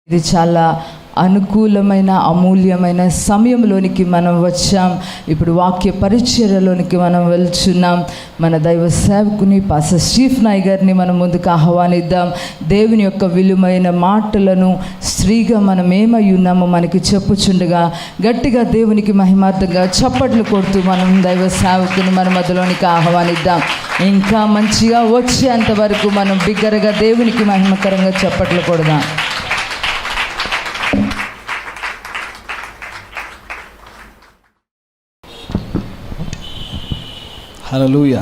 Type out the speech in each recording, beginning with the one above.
ఇది చాలా అనుకూలమైన అమూల్యమైన సమయంలోనికి మనం వచ్చాం. ఇప్పుడు వాక్య పరిచర్యలోనికి మనం వెళ్తున్నాం. మన దైవ సేవకుని పాస్టర్ స్టీఫ్ నాయ్ గారిని మనం ముందుకు ఆహ్వానిద్దాం. దేవుని యొక్క విలువైన మాటలను స్త్రీగా మనం ఏమై ఉన్నామో మనకి చెప్పుచుండగా గట్టిగా దేవునికి మహిమార్థంగా చప్పట్లు కొడుతూ మనం దైవ సేవకుని మన మధ్యలోనికి ఆహ్వానిద్దాం. ఇంకా మంచిగా వచ్చేంత వరకు మనం బిగ్గరగా దేవునికి మహిమకరంగా చప్పట్లు కొడదాం. హల్లెలూయా.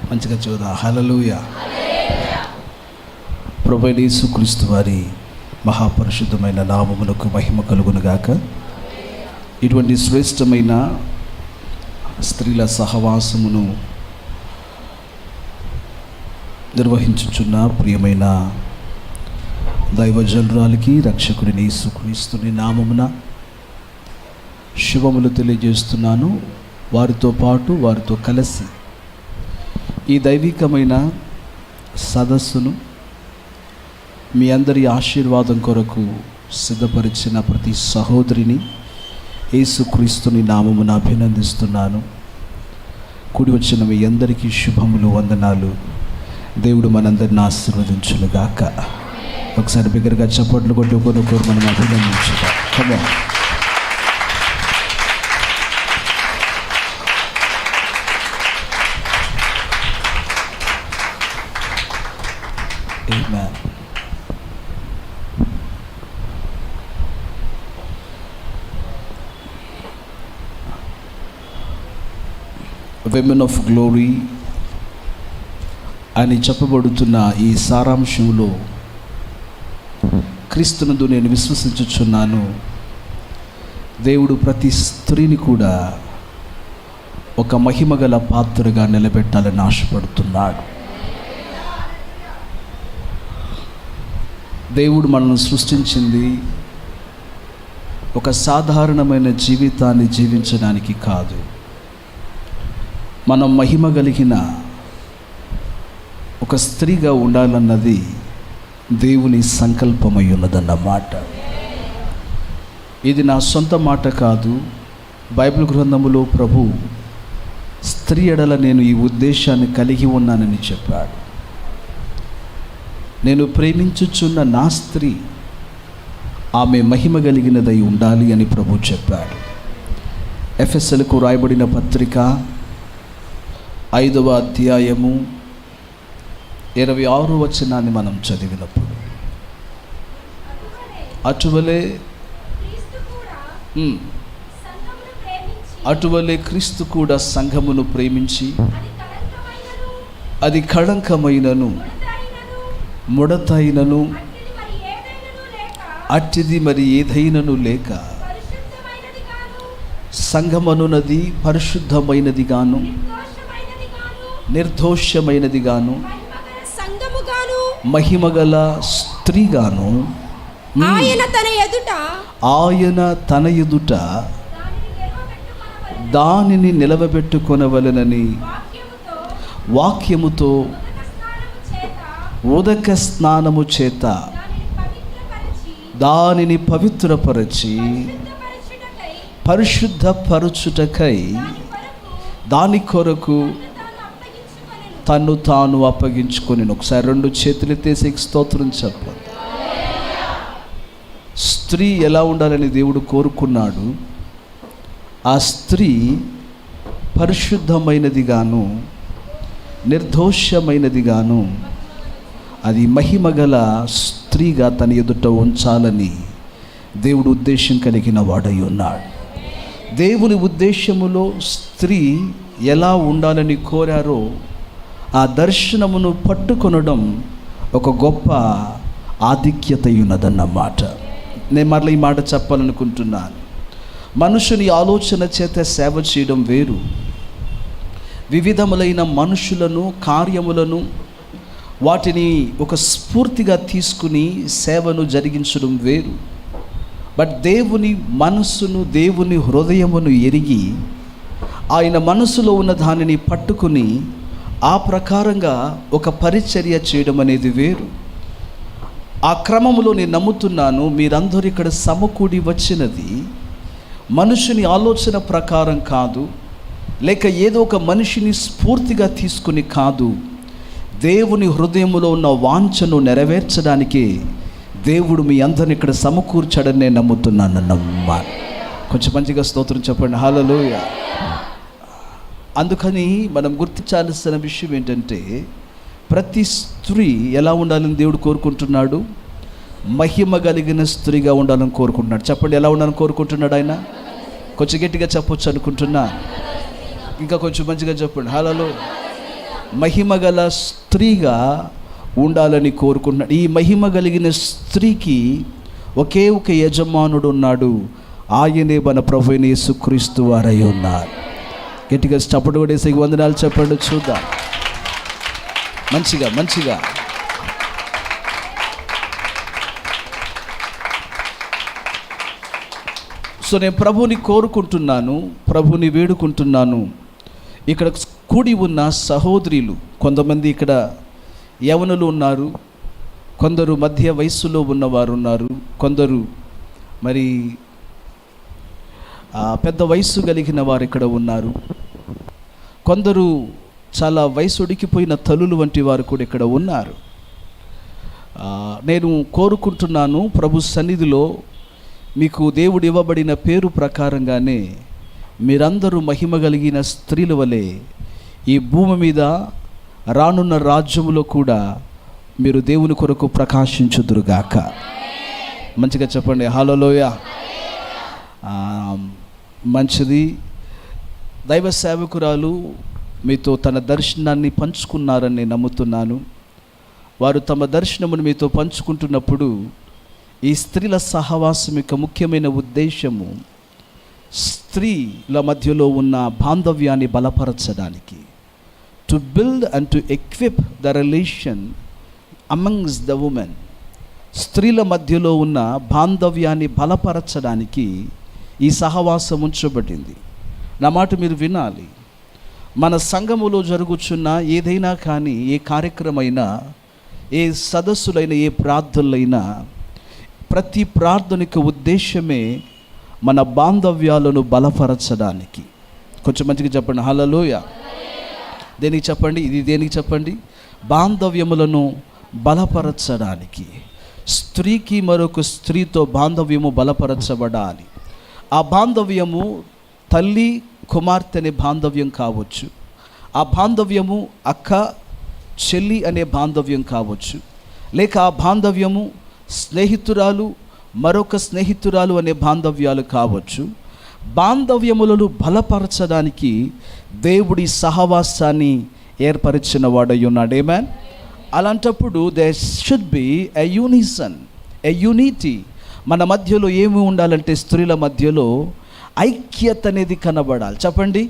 మంచిగా చూద్దాం. హల్లెలూయా. ప్రభువైన యేసుక్రీస్తు వారి మహాపరిశుద్ధమైన నామమునకు మహిమ కలుగునుగాక. ఇటువంటి శ్రేష్టమైన స్త్రీల సహవాసమును నిర్వహించుచున్న ప్రియమైన దైవజనురాలికి రక్షకుడిని యేసుక్రీస్తుని నామమున శుభములు తెలియజేస్తున్నాను. వారితో పాటు వారితో కలిసి ఈ దైవికమైన సదస్సును మీ అందరి ఆశీర్వాదం కొరకు సిద్ధపరిచిన ప్రతి సహోదరిని యేసుక్రీస్తుని నామమున అభినందిస్తున్నాను. కూడి వచ్చిన మీ అందరికీ శుభములు, వందనాలు. దేవుడు మనందరిని ఆశీర్వదించునుగాక. ఒకసారి బిగ్గరగా చప్పట్లు కొట్టుకొని మనం అభినందించుగా. Come on. Amen. Women of Glory అని చెప్పబడుతున్న ఈ సారాంశంలో క్రీస్తునందు నేను విశ్వసించుచున్నాను. దేవుడు ప్రతి స్త్రీని కూడా ఒక మహిమగల పాత్రగా నిలబెట్టాలని ఆశపడుతున్నాడు. దేవుడు మనల్ని సృష్టించింది ఒక సాధారణమైన జీవితాన్ని జీవించడానికి కాదు. మనం మహిమ కలిగిన ఒక స్త్రీగా ఉండాలన్నది దేవుని సంకల్పమై ఉన్నదన్నమాట. ఇది నా సొంత మాట కాదు. బైబిల్ గ్రంథములో ప్రభు స్త్రీ ఎడల నేను ఈ ఉద్దేశాన్ని కలిగి ఉన్నానని చెప్పాడు. నేను ప్రేమించుచున్న నా స్త్రీ ఆమె మహిమ కలిగినదై ఉండాలి అని ప్రభు చెప్పాడు. ఎఫెసీయులకు రాయబడిన పత్రిక 5వ అధ్యాయము 26వ వచనాన్ని మనం చదివినప్పుడు, అటువలే క్రీస్తు కూడా సంఘమును ప్రేమించి అది కళంకమైనను ముడతైనను అట్టిది మరి ఏదైనను లేక సంఘమనున్నది పరిశుద్ధమైనది గాను నిర్దోషమైనది గాను మహిమగల స్త్రీగాను ఆయన తన ఎదుట దానిని నిలవబెట్టుకొనవలెనని వాక్యముతో ఉదక స్నానము చేత దానిని పవిత్రపరచి పరిశుద్ధపరచుటకై దాని కొరకు తన్ను తాను అప్పగించుకొని. ఒకసారి 2 చేతులెత్తేసి స్తోత్రం చెప్పండి. స్త్రీ ఎలా ఉండాలని దేవుడు కోరుకున్నాడు. ఆ స్త్రీ పరిశుద్ధమైనది గాను నిర్దోషమైనది గాను అది మహిమగల స్త్రీగా తన ఎదుట ఉంచాలని దేవుడు ఉద్దేశం కలిగిన వాడై ఉన్నాడు. దేవుని ఉద్దేశములో స్త్రీ ఎలా ఉండాలని కోరారో ఆ దర్శనమును పట్టుకొనడం ఒక గొప్ప ఆధిక్యత ఉన్నదన్నమాట. నేను మరలా ఈ మాట చెప్పాలనుకుంటున్నాను. మనుషుని ఆలోచన చేత సేవ చేయడం వేరు, వివిధములైన మనుషులను కార్యములను వాటిని ఒక స్ఫూర్తిగా తీసుకుని సేవను జరిగించడం వేరు. బట్ దేవుని మనస్సును దేవుని హృదయమును ఎరిగి ఆయన మనసులో ఉన్న దానిని పట్టుకుని ఆ ప్రకారంగా ఒక పరిచర్య చేయడం అనేది వేరు. ఆ క్రమంలో నేను నమ్ముతున్నాను, మీరందరూ ఇక్కడ సమకూడి వచ్చినది మనుషుని ఆలోచన ప్రకారం కాదు, లేక ఏదో ఒక మనిషిని స్ఫూర్తిగా తీసుకుని కాదు, దేవుని హృదయంలో ఉన్న వాంఛను నెరవేర్చడానికి దేవుడు మీ అందరిని ఇక్కడ సమకూర్చాడని నేను నమ్ముతున్నాను. కొంచెం మంచిగా స్తోత్రం చెప్పండి. హల్లెలూయా. అందుకని మనం గుర్తించాల్సిన విషయం ఏంటంటే, ప్రతి స్త్రీ ఎలా ఉండాలని దేవుడు కోరుకుంటున్నాడు? మహిమ కలిగిన స్త్రీగా ఉండాలని కోరుకుంటున్నాడు. చెప్పండి, ఎలా ఉండాలని కోరుకుంటున్నాడు ఆయన? కొంచెం గట్టిగా చెప్పొచ్చు అనుకుంటున్నా, ఇంకా కొంచెం మంచిగా చెప్పండి. హల్లెలూయా. మహిమ గల స్త్రీగా ఉండాలని కోరుకుంటున్నాడు. ఈ మహిమ కలిగిన స్త్రీకి ఒకే ఒక యజమానుడు ఉన్నాడు, ఆయనే మన ప్రభువైన యేసుక్రీస్తు వారై ఉన్నారు. గట్టిగా చప్పట్లు కొట్టేసి వందనాలు చెప్పండి, చూద్దాం మంచిగా మంచిగా. సో నేను ప్రభుని కోరుకుంటున్నాను, ప్రభుని వేడుకుంటున్నాను. ఇక్కడ కూడి ఉన్న సహోదరులు కొంతమంది, ఇక్కడ యవనులు ఉన్నారు, కొందరు మధ్య వయస్సులో ఉన్నవారు ఉన్నారు, కొందరు మరి పెద్ద వయస్సు కలిగిన వారు ఇక్కడ ఉన్నారు, కొందరు చాలా వయసు ఉడికిపోయిన తల్లులు వంటి వారు కూడా ఇక్కడ ఉన్నారు. నేను కోరుకుంటున్నాను, ప్రభు సన్నిధిలో మీకు దేవుడు ఇవ్వబడిన పేరు ప్రకారంగానే మీరందరూ మహిమ కలిగిన స్త్రీల వలె ఈ భూమి మీద రానున్న రాజ్యములో కూడా మీరు దేవుని కొరకు ప్రకాశించుదురుగాక. మంచిగా చెప్పండి హల్లెలూయా. మంచిది. దైవ సేవకురాలు మీతో తన దర్శనాన్ని పంచుకున్నారని నేను నమ్ముతున్నాను. వారు తమ దర్శనమును మీతో పంచుకుంటున్నప్పుడు ఈ స్త్రీల సహవాసం యొక్క ముఖ్యమైన ఉద్దేశము స్త్రీల మధ్యలో ఉన్న బాంధవ్యాన్ని బలపరచడానికి, to build and to equip the relation amongst the women. స్త్రీల మధ్యలో ఉన్న బాంధవ్యాన్ని బలపరచడానికి ఈ సహవాసం ఉంచబడింది. నా మాట మీరు వినాలి. మన సంఘములో జరుగుతున్న ఏదైనా కానీ, ఏ కార్యక్రమైనా, ఏ సదస్సులైనా, ఏ ప్రార్థనలైనా, ప్రతి ప్రార్థనకి ఉద్దేశమే మన బాంధవ్యాలను బలపరచడానికి. కొంచెం మంచిగా చెప్పండి హల్లెలూయా. దేనికి చెప్పండి? ఇది దేనికి చెప్పండి? బాంధవ్యములను బలపరచడానికి. స్త్రీకి మరొక స్త్రీతో బాంధవ్యము బలపరచబడాలి. ఆ బాంధవ్యము తల్లి కుమార్తె అనే బాంధవ్యం కావచ్చు, ఆ బాంధవ్యము అక్క చెల్లి అనే బాంధవ్యం కావచ్చు, లేక ఆ బాంధవ్యము స్నేహితురాలు మరొక స్నేహితురాలు అనే బాంధవ్యాలు కావచ్చు. బాంధవ్యములను బలపరచడానికి దేవుడి సహవాసాన్ని ఏర్పరిచిన వాడై ఉన్నాడు. ఆమేన్. అలాంటప్పుడు there should be a unison, a unity. మన మధ్యలో ఏమి ఉండాలంటే, స్త్రీల మధ్యలో ఐక్యత అనేది కనబడాలి. చెప్పండి,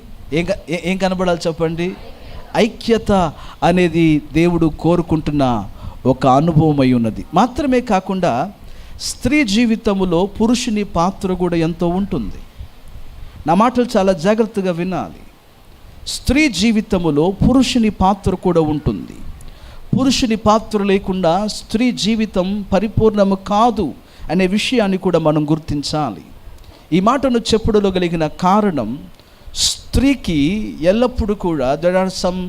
ఏం కనబడాలి చెప్పండి? ఐక్యత అనేది దేవుడు కోరుకుంటున్న ఒక అనుభవం అయి ఉన్నది. మాత్రమే కాకుండా స్త్రీ జీవితంలో పురుషుని పాత్ర కూడా ఎంతో ఉంటుంది. నా మాటలు చాలా జాగ్రత్తగా వినాలి. స్త్రీ జీవితంలో పురుషుని పాత్ర కూడా ఉంటుంది. పురుషుని పాత్ర లేకుండా స్త్రీ జీవితం పరిపూర్ణము కాదు అనే విషయాన్ని కూడా మనం గుర్తించాలి. ఈ మాటను చెప్పుడులో కలిగిన కారణం, స్త్రీకి ఎల్లప్పుడూ కూడా there are some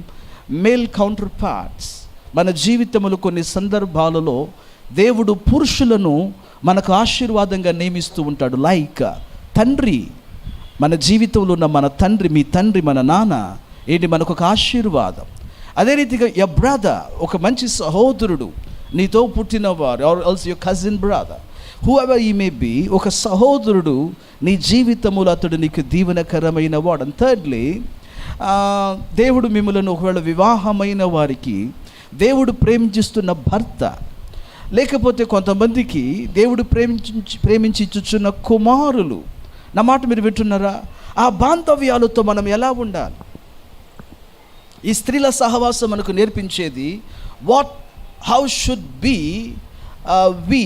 male counterparts. మన జీవితంలో కొన్ని సందర్భాలలో దేవుడు పురుషులను మనకు ఆశీర్వాదంగా నియమిస్తూ ఉంటాడు. లైక్ తండ్రి, మన జీవితంలో ఉన్న మన తండ్రి, మీ తండ్రి, మన నాన్న ఏంటి మనకు ఒక ఆశీర్వాదం. అదే రీతిగా ఎ బ్రదర్, ఒక మంచి సహోదరుడు, నీతో పుట్టినవారు, are also your cousin brother, whoever ఈ మే బీ, ఒక సహోదరుడు నీ జీవితములో అతడు నీకు దీవెనకరమైన వాడు. అండ్ థర్డ్లీ, దేవుడు మిమ్మల్ని ఒకవేళ వివాహమైన వారికి దేవుడు ప్రేమించిస్తున్న భర్త, లేకపోతే కొంతమందికి దేవుడు ప్రేమించి ఇచ్చుచున్న కుమారులు. నా మాట మీరు వింటున్నారా? ఆ బాంధవ్యాలతో మనం ఎలా ఉండాలి? ఈ స్త్రీల సహవాసం మనకు నేర్పించేది how should be we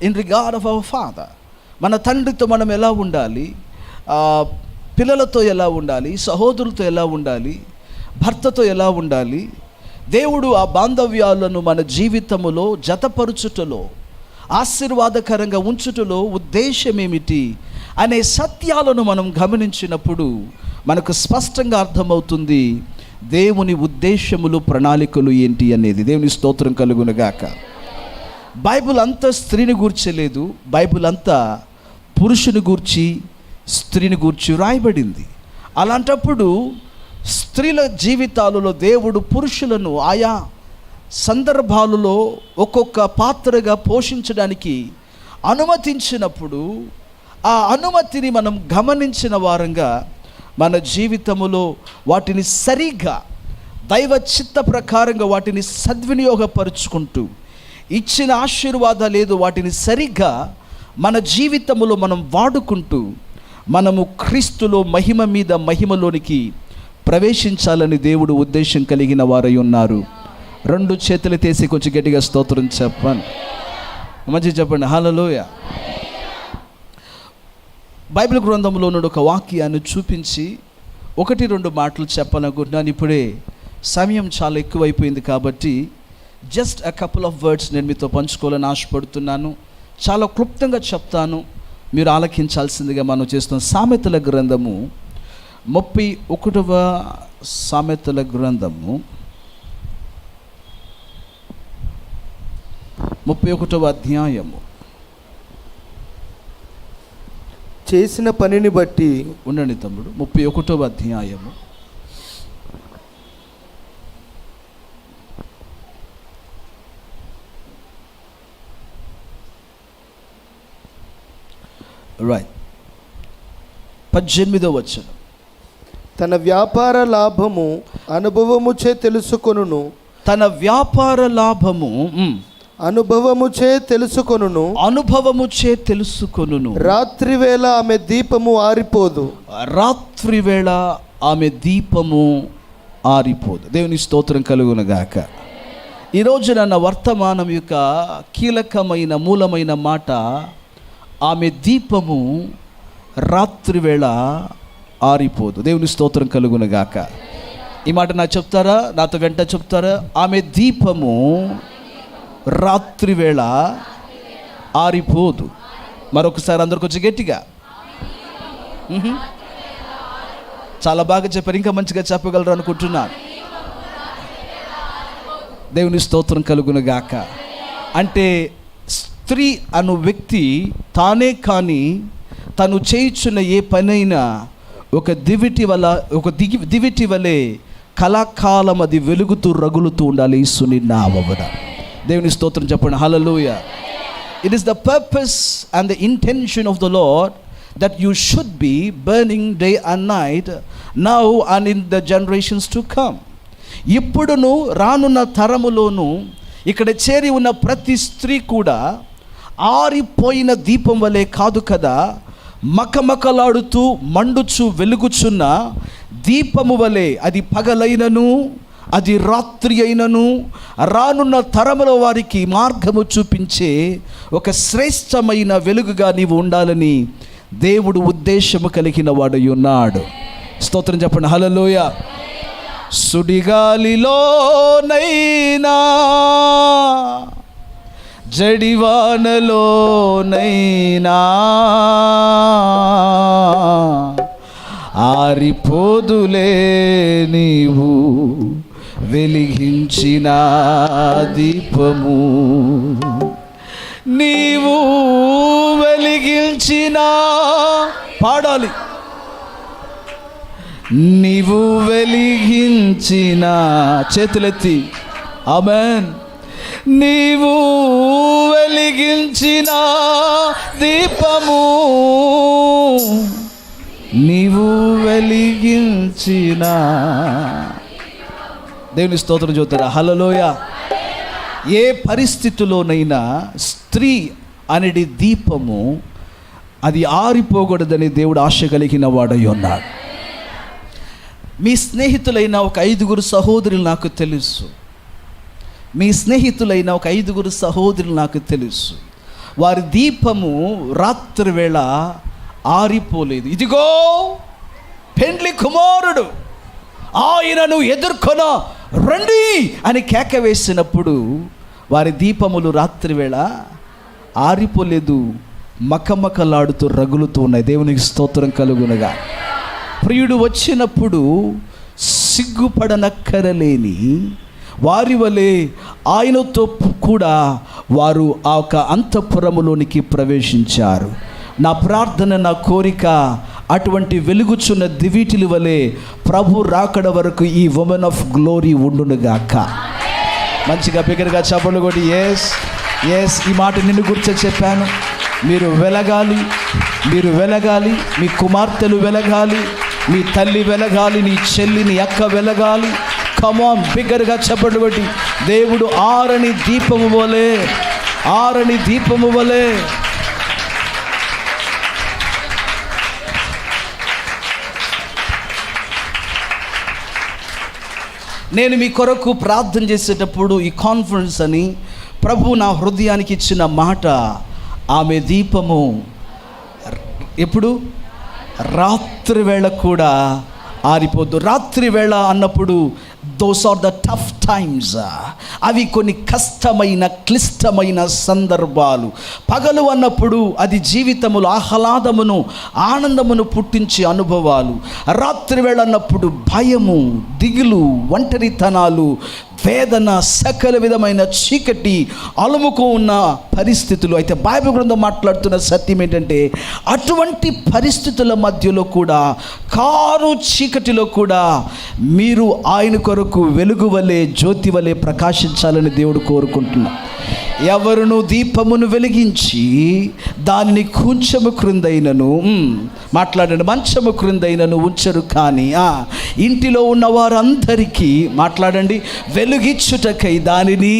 in regard of our father. మన తండ్రితో మనం ఎలా ఉండాలి, పిల్లలతో ఎలా ఉండాలి, సహోదరులతో ఎలా ఉండాలి, భర్తతో ఎలా ఉండాలి, దేవుడు ఆ బాంధవ్యాలను మన జీవితములో జతపరుచుటలో, ఆశీర్వాదకరంగా ఉంచుటలో ఉద్దేశం ఏమిటి అనే సత్యాలను మనం గమనించినప్పుడు మనకు స్పష్టంగా అర్థమవుతుంది దేవుని ఉద్దేశములు, ప్రణాళికలు ఏంటి అనేది. దేవుని స్తోత్రం కలుగునుగాక. బైబిల్ అంతా స్త్రీని గూర్చలేదు, బైబిల్ అంతా పురుషుని గూర్చి, స్త్రీని గూర్చి రాయబడింది. అలాంటప్పుడు స్త్రీల జీవితాలలో దేవుడు పురుషులను ఆయా సందర్భాలలో ఒక్కొక్క పాత్రగా పోషించడానికి అనుమతించినప్పుడు ఆ అనుమతిని మనం గమనించిన వారంగా మన జీవితములో వాటిని సరిగా దైవ చిత్త ప్రకారంగా వాటిని సద్వినియోగపరుచుకుంటూ, ఇచ్చిన ఆశీర్వాదాలు ఏదో వాటిని సరిగ్గా మన జీవితంలో మనం వాడుకుంటూ మనము క్రీస్తులో మహిమ మీద మహిమలోనికి ప్రవేశించాలని దేవుడు ఉద్దేశం కలిగిన వారై ఉన్నారు. 2 చేతులు తీసి కొంచెం గట్టిగా స్తోత్రం చెప్పండి, మంచిగా చెప్పండి హల్లెలూయా. బైబిల్ గ్రంథంలో నుండి ఒక వాక్యాన్ని చూపించి 1-2 మాటలు చెప్పాలనుకుంటున్నాను. ఇప్పుడే సమయం చాలా ఎక్కువైపోయింది కాబట్టి just a couple of words నేను మీతో పంచుకోవాలని ఆశపడుతున్నాను. చాలా క్లుప్తంగా చెప్తాను, మీరు ఆలకించాల్సిందిగా మనం చేస్తున్నాం. సామెతల గ్రంథము 31వ సామెతల గ్రంథము 31వ అధ్యాయము. చేసిన పనిని బట్టి ఉండండి తమ్ముడు. 31వ అధ్యాయము రైట్ 18వ వచనం. తన వ్యాపార లాభము అనుభవముచే తెలుసుకొనును. తన వ్యాపార లాభము అనుభవముచే తెలుసుకొనును. అనుభవముచే తెలుసుకొనును. రాత్రి వేళ ఆమె దీపము ఆరిపోదు. రాత్రి వేళ ఆమె దీపము ఆరిపోదు. దేవుని స్తోత్రం కలుగునుగాక. ఈరోజు నా వర్తమానం యొక్క కీలకమైన మూలమైన మాట, ఆమె దీపము రాత్రి వేళ ఆరిపోదు. దేవుని స్తోత్రం కలుగునుగాక. ఈ మాట నాకు చెప్తారా? నాతో వెంట చెప్తారా? ఆమె దీపము రాత్రి వేళ ఆరిపోదు. మరొకసారి అందరు కొంచెం గట్టిగా. చాలా బాగా చెప్పారు, ఇంకా మంచిగా చెప్పగలరు అనుకుంటున్నాను. దేవుని స్తోత్రం కలుగునుగాక. అంటే స్త్రీ అను వ్యక్తి తానే కానీ తను చేయుచున్న ఏ పనైనా ఒక దివిటి వలె కళాకాలం అది వెలుగుతూ రగులుతూ ఉండాలి. యేసుని నామమున దేవుని స్తోత్రం చెప్పండి hallelujah. It is the purpose and the intention of the lord that you should be burning day and night now and in the generations to come. ఇప్పుడును రానున్న తరములోను ఇక్కడ చేరి ఉన్న ప్రతి స్త్రీ కూడా ఆరిపోయిన దీపం వలె కాదు కదా, మకమకలాడుతూ మండుచు వెలుగుచున్న దీపము వలె, అది పగలైనను అది రాత్రి అయినను రానున్న తరముల వారికి మార్గము చూపించే ఒక శ్రేష్టమైన వెలుగుగా నీవు ఉండాలని దేవుడు ఉద్దేశము కలిగిన వాడై ఉన్నాడు. స్తోత్రం చెప్పండి హల్లెలూయా. సుడిగాలిలోనైనా జడివానలోనైనా ఆరిపోదులే నీవు వెలిగించిన దీపము, నీవు వెలిగించిన, పాడాలి, నీవు వెలిగించిన, చేతులెత్తి ఆమేన్, నీవు వెలిగించిన దీపము, నీవు వెలిగించిన. దేవుని స్తోత్రం చూస్తారా హల్లెలూయా. ఏ పరిస్థితిలోనైనా స్త్రీ అనేది దీపము అది ఆరిపోకూడదని దేవుడు ఆశ కలిగిన వాడై ఉన్నాడు. మీ స్నేహితులైన ఒక 5 సహోదరులు నాకు తెలుసు, మీ స్నేహితులైన ఒక 5 సహోదరులు నాకు తెలుసు. వారి దీపము రాత్రి వేళ ఆరిపోలేదు. ఇదిగో పెండ్లి కుమారుడు, ఆయనను ఎదుర్కొన రండి అని కేక వేసినప్పుడు వారి దీపములు రాత్రివేళ ఆరిపోలేదు, మకమకలాడుతూ రగులుతూ ఉన్నాయి. దేవునికి స్తోత్రం కలుగునగా. ప్రియుడు వచ్చినప్పుడు సిగ్గుపడనక్కరలేని వారి వలె ఆయనతో కూడా వారు ఆ యొక్క అంతఃపురములోనికి ప్రవేశించారు. నా ప్రార్థన, నా కోరిక అటువంటి వెలుగుచున్న దివిటిల వలె ప్రభు రాకడ వరకు ఈ ఉమెన్ ఆఫ్ గ్లోరీ ఉండునుగాక. మంచిగా బిగ్గరగా చప్పట్లు కొట్టి ఎస్ ఎస్. ఈ మాట నిన్ను గురించి చెప్పాను. మీరు వెలగాలి, మీరు వెలగాలి, మీ కుమార్తెలు వెలగాలి, మీ తల్లి వెలగాలి, నీ చెల్లి, నీ అక్క వెలగాలి. కమాన్, బిగ్గరగా చప్పట్లు కొట్టి దేవుడు ఆరని దీపము వలె, ఆరని దీపము వలె నేను మీ కొరకు ప్రార్థన చేసేటప్పుడు ఈ కాన్ఫరెన్స్ అని ప్రభు నా హృదయానికి ఇచ్చిన మాట, ఆమె దీపము ఎప్పుడు రాత్రి వేళ కూడా ఆరిపోద్దు. రాత్రి వేళ అన్నప్పుడు those are the tough times, అవి కొన్ని కష్టమైన క్లిష్టమైన సందర్భాలు. పగలు అన్నప్పుడు అది జీవితములో ఆహ్లాదమును ఆనందమును పుట్టించే అనుభవాలు. రాత్రి వేళ అన్నప్పుడు భయము, దిగులు, ఒంటరితనాలు, వేదన, సకల విధమైన చీకటి అలుముకు ఉన్న పరిస్థితులు. అయితే బైబిల్ గ్రంథం మాట్లాడుతున్న సత్యం ఏంటంటే, అటువంటి పరిస్థితుల మధ్యలో కూడా, కారు చీకటిలో కూడా మీరు ఆయన కొరకు వెలుగు వలె, జ్యోతి వలె ప్రకాశించాలని దేవుడు కోరుకుంటున్నాడు. ఎవరును దీపమును వెలిగించి దానిని కొంచెము క్రిందైనను మాట్లాడండి, మంచము క్రిందైనను ఉంచరు, కానీ ఇంటిలో ఉన్న వారందరికీ మాట్లాడండి వెలుగిచ్చుటకై దానిని.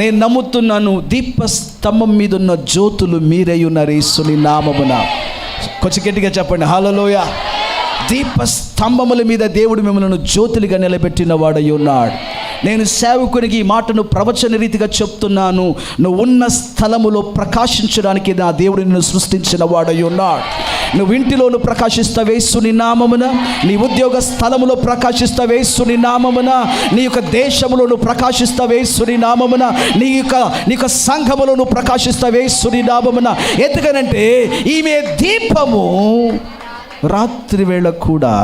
నేను నమ్ముతున్నాను, దీపస్తంభం మీద ఉన్న జ్యోతులు మీరై ఉన్నారు యేసుని నామమున. కొంచెం గట్టిగా చెప్పండి హల్లెలూయా. దీపస్తంభముల మీద దేవుడు మిమ్మల్ని జ్యోతులుగా నిలబెట్టిన వాడై ఉన్నాడు. నేను సేవకునికి ఈ మాటను ప్రవచన రీతిగా చెప్తున్నాను. నువ్వు ఉన్న స్థలములో ప్రకాశించడానికి నా దేవుడు నిన్ను సృష్టించిన వాడై ఉన్నాడు. నువ్వు ఇంటిలోను ప్రకాశిస్తావే యేసుని నామమున, నీ ఉద్యోగ స్థలములో ప్రకాశిస్తావే యేసుని నామమున, నీ యొక్క దేశములోను ప్రకాశిస్తావే యేసుని నామమున, నీ యొక్క సంఘములోను ప్రకాశిస్తావే యేసుని నామమున. ఎందుకనంటే ఈమె దీపము రాత్రి వేళ కూడా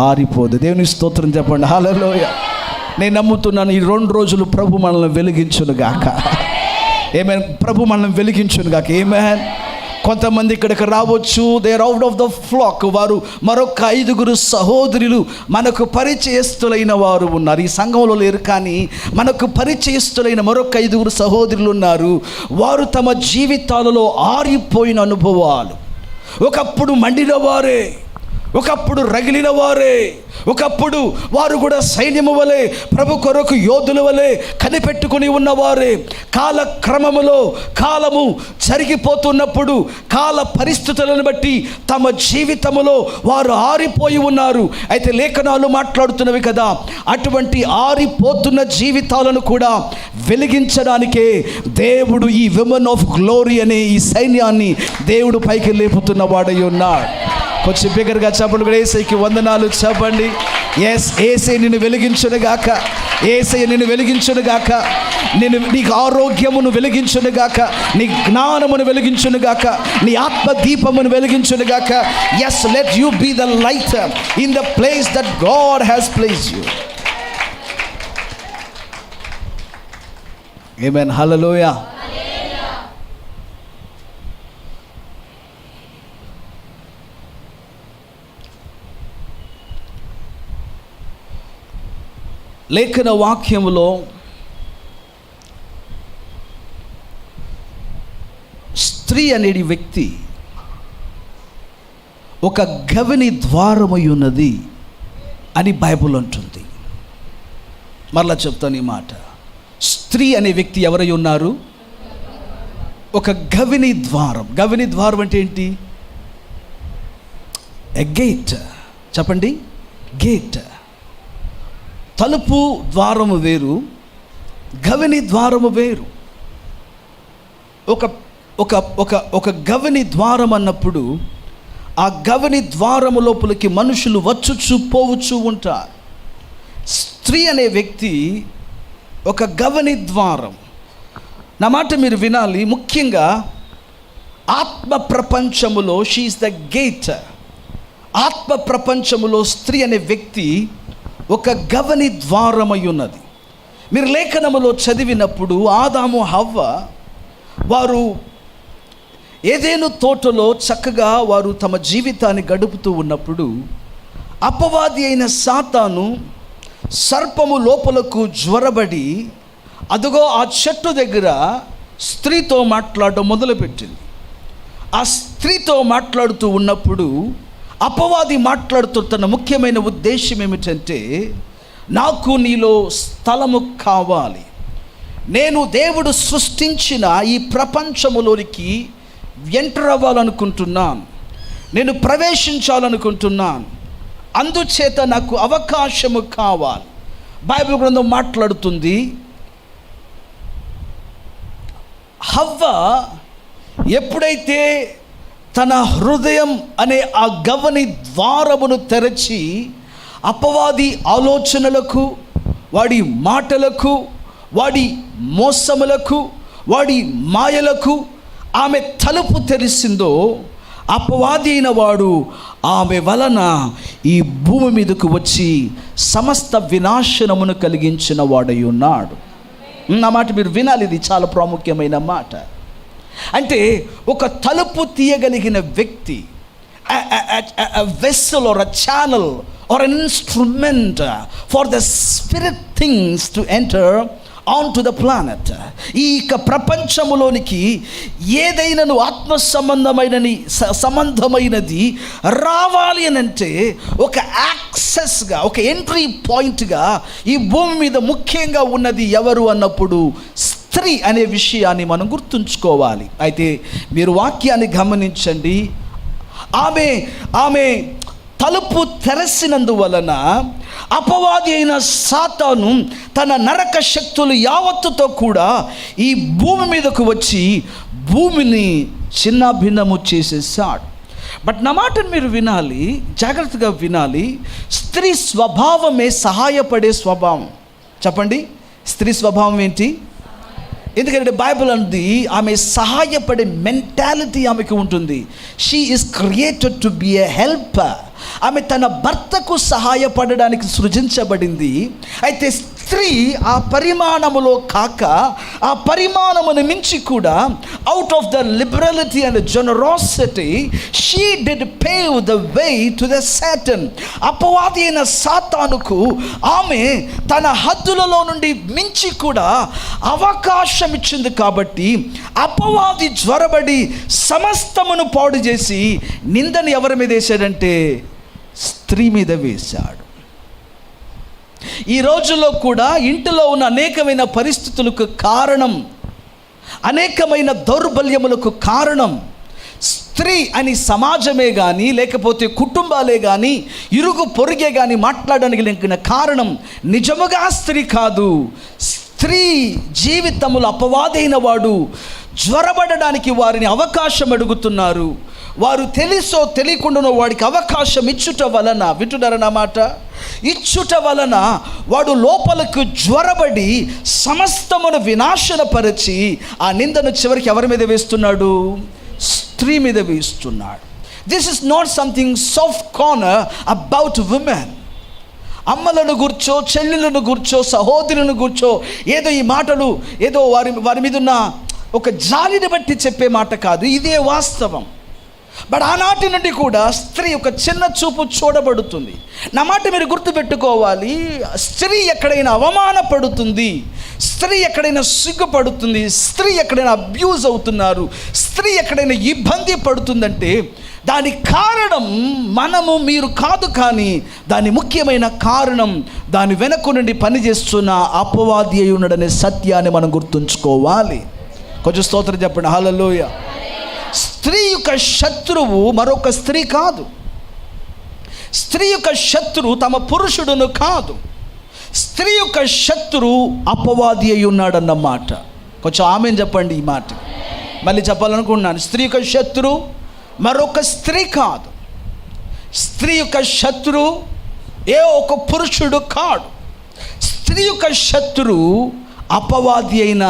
ఆరిపోదు. దేవుని స్తోత్రం చెప్పండి హల్లెలూయా. నేను నమ్ముతున్నాను, ఈ 2 రోజులు ప్రభు మనల్ని వెలిగించునుగాక. ఏమేన్, ప్రభు మనల్ని వెలిగించునుగాక. ఏమేన్. కొంతమంది ఇక్కడికి రావచ్చు, they are out of the flock. వారు మరొక 5 సహోదరులు మనకు పరిచయస్తులైన వారు ఉన్నారు. ఈ సంఘంలో లేరు, కానీ మనకు పరిచయస్తులైన మరొక 5 సహోదరులు ఉన్నారు. వారు తమ జీవితాలలో ఆరిపోయిన అనుభవాలు, ఒకప్పుడు మండిన వారే, ఒకప్పుడు రగిలిన వారే, ఒకప్పుడు వారు కూడా సైన్యము వలె, ప్రభు కొరకు యోధుల వలె కనిపెట్టుకుని ఉన్నవారే, కాలక్రమములో కాలము జరిగిపోతున్నప్పుడు కాల పరిస్థితులను బట్టి తమ జీవితములో వారు ఆరిపోయి ఉన్నారు. అయితే లేఖనాలు మాట్లాడుతున్నవి కదా, అటువంటి ఆరిపోతున్న జీవితాలను కూడా వెలిగించడానికే దేవుడు ఈ విమెన్ ఆఫ్ గ్లోరీ అనే ఈ సైన్యాన్ని దేవుడు పైకి లేపుతున్న వాడై ఉన్నాడు. కొంచెం బిగ్గరగా చెప్పండి, యేసయ్యకి వందనాలు చెప్పండి. ఎస్, యేసయ్య నిన్ను వెలిగించునుగాక, యేసయ్య నిన్ను వెలిగించునుగాక, నీకు ఆరోగ్యమును వెలిగించునుగాక, నీ జ్ఞానమును వెలిగించునుగాక, నీ ఆత్మ దీపమును వెలిగించునుగాక. Yes, let you be the light in the place that God has placed you. Amen, hallelujah. లేఖన వాక్యములో స్త్రీ అనేది వ్యక్తి ఒక గవిని ద్వారమై ఉన్నది అని బైబుల్ అంటుంది. మరలా చెప్తాను ఈ మాట. స్త్రీ అనే వ్యక్తి ఎవరై ఉన్నారు? ఒక గవిని ద్వారం. గవిని ద్వారం అంటే ఏంటి? ఎ గేట్. చెప్పండి, గేట్. తలుపు ద్వారము వేరు, గవిని ద్వారము వేరు. ఒక ఒక ఒక ఒక గవిని ద్వారం అన్నప్పుడు ఆ గవిని ద్వారము లోపలికి మనుషులు వచ్చుచు పోవచ్చు ఉంటారు. స్త్రీ అనే వ్యక్తి ఒక గవని ద్వారం. నా మాట మీరు వినాలి. ముఖ్యంగా ఆత్మ ప్రపంచములో షీఈస్ ద గేట్. ఆత్మ ప్రపంచములో స్త్రీ అనే వ్యక్తి ఒక గవని ద్వారమై ఉన్నది. మీరు లేఖనములో చదివినప్పుడు ఆదాము హవ్వ వారు ఏదెను తోటలో చక్కగా వారు తమ జీవితాన్ని గడుపుతూ ఉన్నప్పుడు అపవాది అయిన సాతాను సర్పము లోపలకు జ్వరబడి అదుగో ఆ చెట్టు దగ్గర స్త్రీతో మాట్లాడడం మొదలుపెట్టింది. ఆ స్త్రీతో మాట్లాడుతూ ఉన్నప్పుడు అపవాది మాట్లాడుతున్న ముఖ్యమైన ఉద్దేశం ఏమిటంటే, నాకు నీలో స్థలము కావాలి, నేను దేవుడు సృష్టించిన ఈ ప్రపంచములోనికి ఎంటర్ అవ్వాలనుకుంటున్నాను, నేను ప్రవేశించాలనుకుంటున్నాను, అందుచేత నాకు అవకాశము కావాలి. బైబిల్ గ్రంథం మాట్లాడుతుంది, హవ్వ ఎప్పుడైతే తన హృదయం అనే ఆ గవని ద్వారమును తెరచి అపవాది ఆలోచనలకు, వాడి మాటలకు, వాడి మోసములకు, వాడి మాయలకు ఆమె తలుపు తెరిసిందో, అపవాది అయిన వాడు ఆమె వలన ఈ భూమి మీదకు వచ్చి సమస్త వినాశనమును కలిగించిన వాడై ఉన్నాడు. నా మాట మీరు వినాలి, ఇది చాలా ప్రాముఖ్యమైన మాట. అంటే ఒక తలుపు తీయగలిగిన వ్యక్తి, vessel or a channel or an instrument for the spirit things to enter on to the planet. ఈ ప్రపంచములోనికి ఏదైనాను ఆత్మ సంబంధమైనది రావాలి అని అంటే ఒక యాక్సెస్గా, ఒక ఎంట్రీ పాయింట్గా ఈ భూమి మీద ముఖ్యంగా ఉన్నది ఎవరు అన్నప్పుడు స్త్రీ అనే విషయాన్ని మనం గుర్తుంచుకోవాలి. అయితే మీరు వాక్యాన్ని గమనించండి. ఆమె తలుపు తెరసినందువలన అపవాది అయిన సాతాను తన నరక శక్తులు యావత్తుతో కూడా ఈ భూమి మీదకు వచ్చి భూమిని చిన్నాభిన్నము చేసేసాడు. బట్ నా మాటను మీరు వినాలి, జాగ్రత్తగా వినాలి. స్త్రీ స్వభావమే సహాయపడే స్వభావం. చెప్పండి, స్త్రీ స్వభావం ఏంటి? ఎందుకంటే బైబిల్ అంది ఆమె సహాయపడే మెంటాలిటీ ఆమెకు ఉంటుంది. She is created to be a helper. ఆమె తన భర్తకు సహాయపడడానికి సృజించబడింది. అయితే స్త్రీ ఆ పరిమాణములో కాక ఆ పరిమాణమును మించి కూడా out of the liberality and generosity she did pave the way to the Satan. అపవాది అయిన సాతానుకు ఆమె తన హద్దులలో నుండి మించి కూడా అవకాశం ఇచ్చింది. కాబట్టి అపవాది జ్వరబడి సమస్తమును పాడు చేసి నిందని ఎవరి మీద వేశాడంటే స్త్రీ మీద వేశాడు. ఈ రోజుల్లో కూడా ఇంటిలో ఉన్న అనేకమైన పరిస్థితులకు కారణం, అనేకమైన దౌర్బల్యములకు కారణం స్త్రీ అని సమాజమే కానీ, లేకపోతే కుటుంబాలే కానీ, ఇరుగు పొరుగే కానీ మాట్లాడడానికి కారణం నిజముగా స్త్రీ కాదు. స్త్రీ జీవితములు అపవాదైన వాడు జ్వరబడడానికి వారిని అవకాశం అడుగుతున్నారు. వారు తెలుసో తెలియకుండానో వాడికి అవకాశం ఇచ్చుట వలన, వింటున్నారన్నమాట, ఇచ్చుట వలన వాడు లోపలకు జ్వరబడి సమస్తమును వినాశనపరిచి ఆ నిందను చివరికి ఎవరి మీద వేస్తున్నాడు? స్త్రీ మీద వేస్తున్నాడు. This is not something soft corner about women. అమ్మలను కూర్చో, చెల్లెలను కూర్చో, సహోదరులను కూర్చో, ఏదో ఈ మాటలు ఏదో వారి మీద ఉన్న ఒక జాలిని బట్టి చెప్పే మాట కాదు, ఇదే వాస్తవం. బట్ ఆనాటి నుండి కూడా స్త్రీ ఒక చిన్న చూపు చూడబడుతుంది. నా మాట మీరు గుర్తుపెట్టుకోవాలి. స్త్రీ ఎక్కడైనా అవమానపడుతుంది, స్త్రీ ఎక్కడైనా సిగ్గుపడుతుంది, స్త్రీ ఎక్కడైనా అబ్యూజ్ అవుతున్నారు, స్త్రీ ఎక్కడైనా ఇబ్బంది పడుతుందంటే దానికి కారణం మీరు కాదు, కానీ దాని ముఖ్యమైన కారణం దాని వెనక నుండి పనిచేస్తున్న అపవాది అయి ఉన్నాడనే సత్యాన్ని మనం గుర్తుంచుకోవాలి. కొంచెం స్తోత్రం చెప్పండి, హల్లెలూయా. స్త్రీ యొక్క శత్రువు మరొక స్త్రీ కాదు. స్త్రీ యొక్క శత్రువు తమ పురుషుడును కాదు. స్త్రీ యొక్క శత్రువు అపవాది అయి ఉన్నాడన్నమాట. కొంచెం ఆమెను చెప్పండి ఈ మాట. మళ్ళీ చెప్పాలనుకుంటున్నాను. స్త్రీ యొక్క శత్రువు మరొక స్త్రీ కాదు. స్త్రీ యొక్క శత్రువు ఒక పురుషుడు కాడు. స్త్రీ యొక్క శత్రువు అపవాది అయిన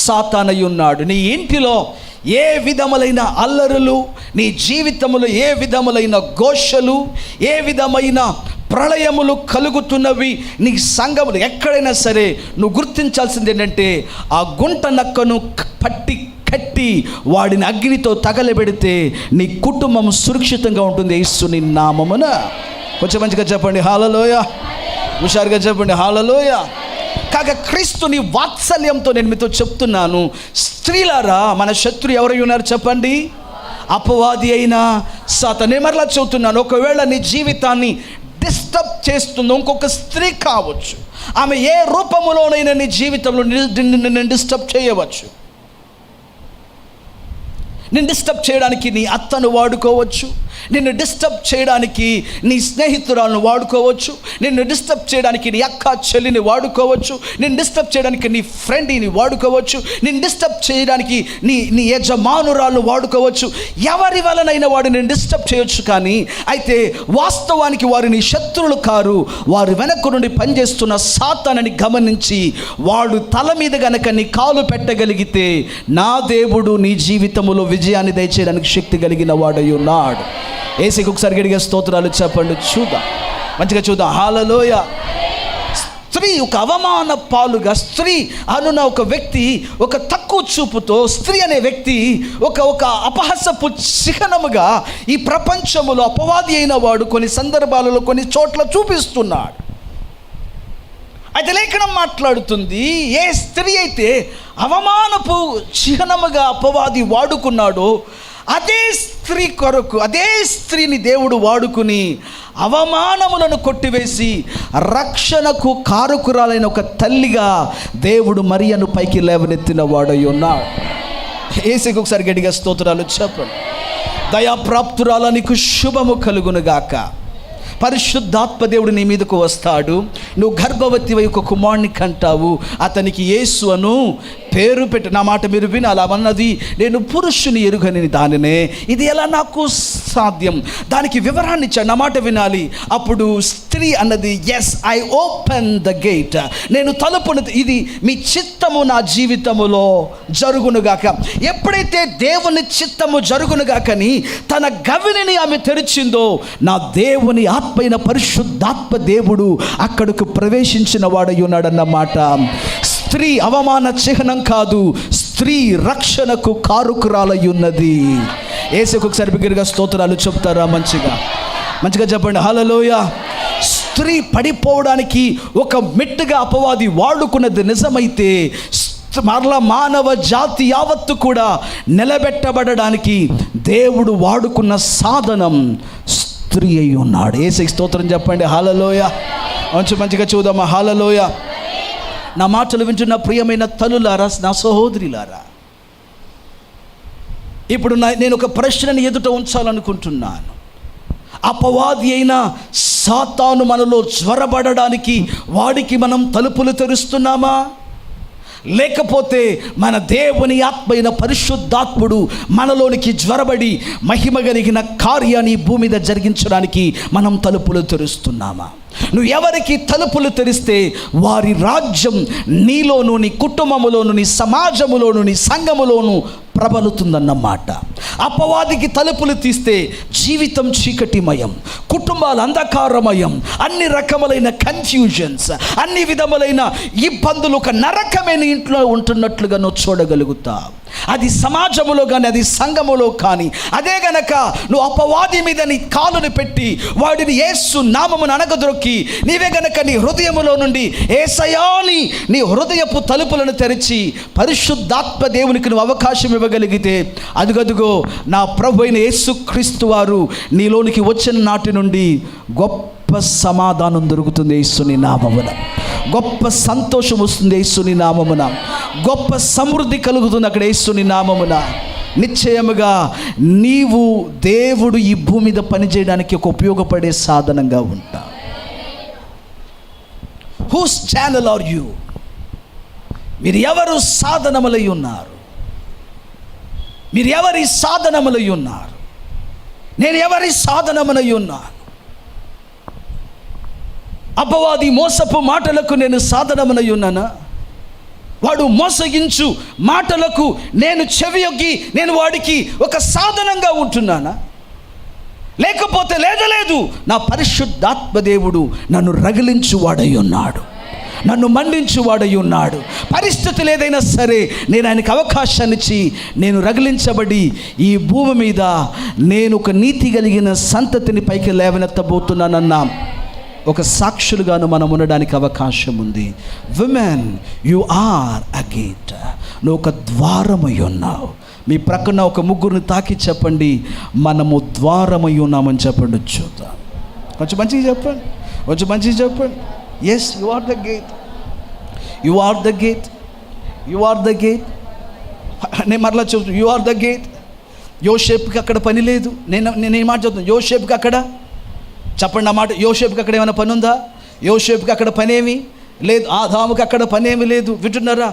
సాతానై ఉన్నాడు. నీ ఇంటిలో ఏ విధములైన అల్లరులు, నీ జీవితంలో ఏ విధములైన ఘోషలు, ఏ విధమైన ప్రళయములు కలుగుతున్నవి నీ సంఘములు ఎక్కడైనా సరే, నువ్వు గుర్తించాల్సింది ఏంటంటే ఆ గుంట నక్కను పట్టి కట్టి వాడిని అగ్నితో తగలబెడితే నీ కుటుంబం సురక్షితంగా ఉంటుంది యేసుని నామమున. కొంచెం మంచిగా చెప్పండి హల్లెలూయా, హుషారుగా చెప్పండి హల్లెలూయా. కాగా క్రీస్తుని వాత్సల్యంతో నేను మీతో చెప్తున్నాను, స్త్రీలారా మన శత్రు ఎవరై ఉన్నారు చెప్పండి? అపవాది అయిన సాతాను. నేను మరలా చెబుతున్నాను, ఒకవేళ నీ జీవితాన్ని డిస్టర్బ్ చేస్తుందో ఇంకొక స్త్రీ కావచ్చు, ఆమె ఏ రూపములోనైనా నీ జీవితంలో నిన్ను డిస్టర్బ్ చేయవచ్చు. నిన్ను డిస్టర్బ్ చేయడానికి నీ అత్తను వాడుకోవచ్చు, నిన్ను డిస్టర్బ్ చేయడానికి నీ స్నేహితురాలను వాడుకోవచ్చు, నిన్ను డిస్టర్బ్ చేయడానికి నీ అక్క చెల్లిని వాడుకోవచ్చు, నిన్ను డిస్టర్బ్ చేయడానికి నీ ఫ్రెండ్ని వాడుకోవచ్చు, నిన్ను డిస్టర్బ్ చేయడానికి నీ యజమానురాలను వాడుకోవచ్చు. ఎవరి వలనైనా వాడు నేను డిస్టర్బ్ చేయొచ్చు. కానీ అయితే వాస్తవానికి వారు నీ శత్రువులు కారు, వారు వెనక నుండి పనిచేస్తున్న సాతానని గమనించి వాడు తల మీద గనక నీ కాలు పెట్టగలిగితే నా దేవుడు నీ జీవితంలో విజయాన్ని దయచేయడానికి శక్తి కలిగిన వాడై ఉన్నాడు. యేసుకి ఒకసారి గట్టిగా స్తోత్రాలు చెప్పండి, చూద్దాం, మంచిగా చూద్దాం హల్లెలూయా. స్త్రీ ఒక అవమాన పాలుగా, స్త్రీ అనున్న ఒక వ్యక్తి ఒక తక్కువ చూపుతో, స్త్రీ అనే వ్యక్తి ఒక అపహాసపు చిహ్నముగా ఈ ప్రపంచములో అపవాది అయిన వాడు కొన్ని సందర్భాలలో కొన్ని చోట్ల చూపిస్తున్నాడు. అయితే లేఖనం మాట్లాడుతుంది, ఏ స్త్రీ అయితే అవమానపు చిహ్నముగా అపవాది వాడుకున్నాడో అదే స్త్రీ కొరకు, అదే స్త్రీని దేవుడు వాడుకుని అవమానములను కొట్టివేసి రక్షణకు కారకురాలైన ఒక తల్లిగా దేవుడు మరియను పైకి లేవనెత్తిన వాడై ఉన్నాడు. యేసుకి ఒకసారి గట్టిగా స్తోత్రాలు చెప్పండి. దయాప్రాప్తురాల నీకు శుభము కలుగునుగాక. పరిశుద్ధాత్మ దేవుడు నీ మీదకు వస్తాడు, నువ్వు గర్భవతి ఒక కుమారుని కంటావు, అతనికి యేసు అను పేరు పెట్టి. నా మాట మీరు వినాలి. అన్నది నేను పురుషుని ఎరుగని దానినే, ఇది ఎలా నాకు సాధ్యం? దానికి వివరాన్ని ఇచ్చాడు. నా మాట వినాలి. అప్పుడు స్త్రీ అన్నది, yes I open the gate, నేను తలుపును, ఇది మీ చిత్తము నా జీవితములో జరుగునుగాక. ఎప్పుడైతే దేవుని చిత్తము జరుగునుగాకని తన గవిని ఆమె తెరిచిందో, నా దేవుని ఆత్మైన పరిశుద్ధాత్మ దేవుడు అక్కడకు ప్రవేశించిన వాడై ఉన్నాడన్నమాట. స్త్రీ అవమాన చిహ్నం కాదు, స్త్రీ రక్షణకు కారుకురాలై ఉన్నది. యేసుకు ఒకసారి బిగ్గరగా స్తోత్రాలు చెప్తారా? మంచిగా చెప్పండి హల్లెలూయా. స్త్రీ పడిపోవడానికి ఒక మెట్టుగా అపవాది వాడుకున్నది నిజమైతే, మరలా మానవ జాతి యావత్తు కూడా నిలబెట్టబడడానికి దేవుడు వాడుకున్న సాధనం స్త్రీ అయి ఉన్నాడు. యేసుకి స్తోత్రం చెప్పండి హల్లెలూయా. మంచిగా చూద్దామా హల్లెలూయా. నా మాటలు వింటున్న ప్రియమైన తల్లులారా, నా సహోదరులారా, ఇప్పుడు నేను ఒక ప్రశ్నని ఎదుట ఉంచాలనుకుంటున్నాను. అపవాది అయిన సాతాను మనలో జ్వరబడడానికి వాడికి మనం తలుపులు తెరుస్తున్నామా? లేకపోతే మన దేవుని ఆత్మైన పరిశుద్ధాత్ముడు మనలోనికి జ్వరబడి మహిమ కలిగిన కార్యాన్ని భూమి మీద జరిగించడానికి మనం తలుపులు తెరుస్తున్నామా? నువ్వు ఎవరికి తలుపులు తెరిస్తే వారి రాజ్యం నీలోను, నీ కుటుంబములోను, నీ సమాజములోను, నీ సంఘములోను ప్రబలుతుందన్నమాట. అపవాదికి తలుపులు తీస్తే జీవితం చీకటిమయం, కుటుంబాలు అంధకారమయం, అన్ని రకములైన కన్ఫ్యూజన్స్, అన్ని విధములైన ఇబ్బందులు, ఒక నరకమైన ఇంట్లో ఉంటున్నట్లుగా నువ్వు చూడగలుగుతావు. అది సమాజములో కానీ, అది సంఘములో కానీ. అదే గనక నువ్వు అపవాది మీద నీ కాలుని పెట్టి వాడిని యేసు నామమును అనగదొక్కి, నీవే గనక నీ హృదయములో నుండి యేసయ్యాని నీ హృదయపు తలుపులను తెరిచి పరిశుద్ధాత్మ దేవునికి నువ్వు అవకాశం ఇవ్వగలిగితే, అదుగదుగో నా ప్రభు అయిన యేసుక్రీస్తు వారు నీలోనికి వచ్చిన నాటి నుండి గొప్ప సమాధానం దొరుకుతుంది యేసుని నామమున, గొప్ప సంతోషం వస్తుంది యేసుని నామమున, గొప్ప సమృద్ధి కలుగుతుంది అక్కడ యేసుని నామమున. నిశ్చయముగా నీవు దేవుడు ఈ భూమి మీద పనిచేయడానికి ఒక ఉపయోగపడే సాధనంగా ఉంటావు. Whose channel are you? మీరు ఎవరు సాధనములై ఉన్నారు? మీరు ఎవరి సాధనములై ఉన్నారు? నేను ఎవరి సాధనములై ఉన్నాను? అపవాది మోసపు మాటలకు నేను సాధనమనై ఉన్నానా? వాడు మోసగించు మాటలకు నేను చెవియొగ్గి నేను వాడికి ఒక సాధనంగా ఉంటున్నానా? లేకపోతే లేదు, నా పరిశుద్ధాత్మదేవుడు నన్ను రగిలించువాడై ఉన్నాడు, నన్ను మండించువాడై ఉన్నాడు. పరిస్థితులు ఏదైనా సరే నేను ఆయనకు అవకాశాన్ని ఇచ్చి నేను రగిలించబడి ఈ భూమి మీద నేను ఒక నీతి కలిగిన సంతతిని పైకి లేవనెత్తబోతున్నానన్న ఒక సాక్షులుగాను మనం ఉండడానికి అవకాశం ఉంది. Women, you are a gate. నువ్వు ఒక ద్వారమై ఉన్నావు. మీ ప్రక్కన ఒక ముగ్గురిని తాకి చెప్పండి, మనము ద్వారమై ఉన్నామని చెప్పండి. చూద్దాం. కొంచెం మంచిగా చెప్పండి. Yes, you are the gate. You are the gate. You are the gate. నేను మరలా చెప్తాను, యు ఆర్ ద గేట్. యోసేపుకి అక్కడ పని లేదు. నేను ఏం మాట చెప్తాను, యోసేపుకి అక్కడ చెప్పండి అన్నమాట. యోసేపుకి అక్కడ ఏమైనా పని ఉందా? యోసేపుకి అక్కడ పనేమి లేదు. ఆదాముకి అక్కడ పనేమి లేదు. వింటున్నారా?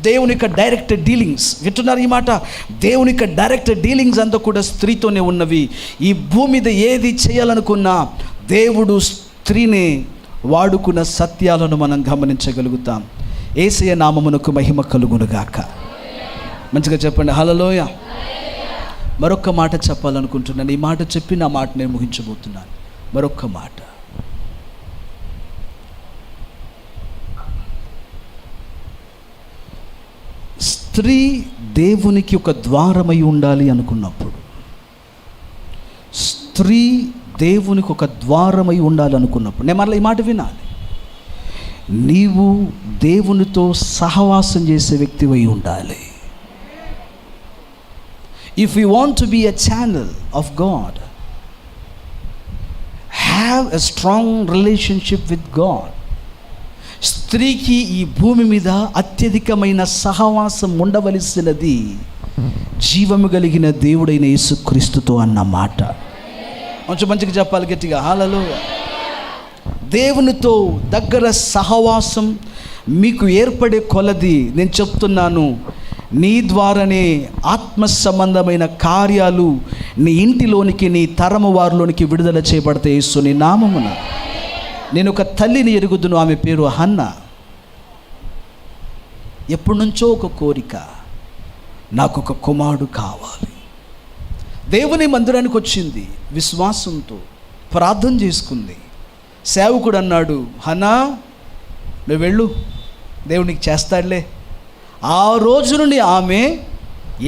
దేవుని యొక్క డైరెక్ట్ డీలింగ్స్, వింటున్నారు ఈ మాట? దేవుని యొక్క డైరెక్ట్ డీలింగ్స్ అంతా కూడా స్త్రీతోనే ఉన్నవి. ఈ భూమి మీద ఏది చేయాలనుకున్నా దేవుడు స్త్రీని వాడుకున్న సత్యాలను మనం గమనించగలుగుతాం. యేసయ్య నామమునకు మహిమ కలుగునుగాక. మంచిగా చెప్పండి హల్లెలూయా. మరొక్క మాట చెప్పాలనుకుంటున్నాను. ఈ మాట చెప్పి నా మాట నేను ముగించబోతున్నాను. మరొక్క మాట, స్త్రీ దేవునికి ఒక ద్వారమై ఉండాలి అనుకున్నప్పుడు, స్త్రీ దేవునికి ఒక ద్వారమై ఉండాలనుకున్నప్పుడు నేను మరలా ఈ మాట వినాలి. నీవు దేవునితో సహవాసం చేసే వ్యక్తివై ఉండాలి. If you want to be a channel of God, have a strong relationship with God. స్త్రీకి ఈ భూమి మీద అత్యధికమైన సహవాసం ఉండవలసినది జీవము కలిగిన దేవుడైన యేసుక్రీస్తుతో అన్న మాట. కొంచెం మంచిగా చెప్పాలి గట్టిగా హల్లెలూయా. దేవునితో దగ్గర సహవాసం మీకు ఏర్పడే కొలది నేను చెప్తున్నాను, నీ ద్వారానే ఆత్మ సంబంధమైన కార్యాలు నీ ఇంటిలోనికి, నీ తరము వారిలోనికి విడుదల చేయబడతాయి యేసు నీ నామమున. నేను ఒక తల్లిని ఎరుగుదును, ఆమె పేరు హన్నా. ఎప్పటి నుంచో ఒక కోరిక, నాకు ఒక కుమారుడు కావాలి. దేవుని మందిరానికి వచ్చింది, విశ్వాసంతో ప్రార్థన చేసుకుంది. సేవకుడు అన్నాడు, హన్నా నువ్వు వెళ్ళు, దేవునికి చేస్తాడులే. ఆ రోజు నుండి ఆమె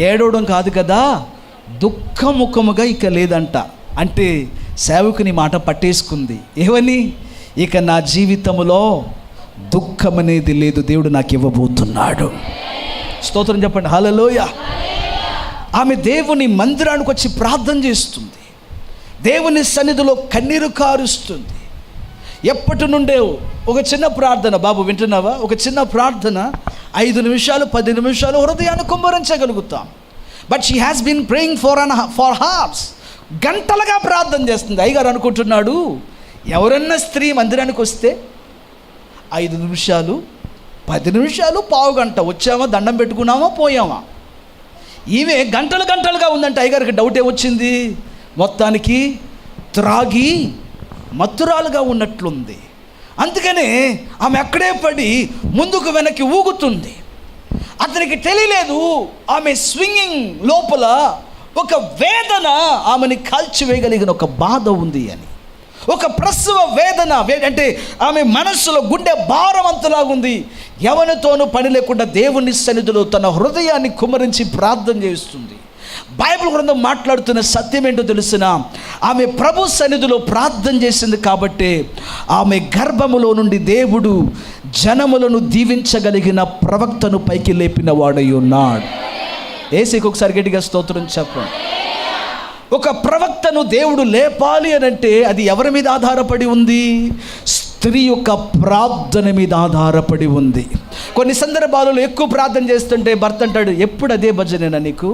ఏడవడం కాదు కదా, దుఃఖముఖముగా ఇక లేదంట. అంటే సేవకుని మాట పట్టేసుకుంది. ఏమని? ఇక నా జీవితంలో దుఃఖం అనేది లేదు, దేవుడు నాకు ఇవ్వబోతున్నాడు. స్తోత్రం చెప్పండి హల్లెలూయా. ఆమె దేవుని మందిరానికి వచ్చి ప్రార్థన చేస్తుంది, దేవుని సన్నిధిలో కన్నీరు కారుస్తుంది. ఎప్పటి నుండే ఒక చిన్న ప్రార్థన, బాబు వింటున్నావా? ఒక చిన్న ప్రార్థన 5 నిమిషాలు 10 నిమిషాలు హృదయాన్ని కుమ్మరించగలుగుతాం. But she has been praying for hours. గంటలుగా ప్రార్థన చేస్తుంది. అయ్యగారు అనుకుంటున్నాడు, ఎవరన్నా స్త్రీ మందిరానికి వస్తే 5 నిమిషాలు 10 నిమిషాలు పావు గంట వచ్చామా, దండం పెట్టుకున్నామా, పోయామా. ఈమె గంటలుగా ఉందంటే అయ్యగారికి డౌట్ ఏమొచ్చింది? మొత్తానికి త్రాగి మత్తురాలుగా ఉన్నట్లుంది. అందుకనే ఆమె అక్కడే పడి ముందుకు వెనక్కి ఊగుతుంది. అతనికి తెలియలేదు ఆమె స్వింగింగ్ లోపల ఒక వేదన ఆమెని కాల్చివేయగలిగిన ఒక బాధ ఉంది అని. ఒక ప్రసవ వేదన అంటే ఆమె మనస్సులో గుండె భారం అంతలాగుంది. ఎవరితోనూ పని లేకుండా దేవుని సన్నిధిలో తన హృదయాన్ని కుమ్మరించి ప్రార్థన చేస్తుంది. బైబిల్ గ్రంథం మాట్లాడుతున్న సత్యం ఏంటో తెలిసిన, ఆమె ప్రభు సన్నిధిలో ప్రార్థన చేసింది కాబట్టి ఆమె గర్భములో నుండి దేవుడు జనములను దీవించగలిగిన ప్రవక్తను పైకి లేపిన వాడై ఉన్నాడు. యేసుకి ఒకసారి గట్టిగా స్తోత్రం చెప్పండి. ఒక ప్రవక్తను దేవుడు లేపాలి అని అంటే అది ఎవరి మీద ఆధారపడి ఉంది? స్త్రీ యొక్క ప్రార్థన మీద ఆధారపడి ఉంది. కొన్ని సందర్భాలలో ఎక్కువ ప్రార్థన చేస్తుంటే భర్త అంటాడు, ఎప్పుడు అదే భజనేనా నీకు?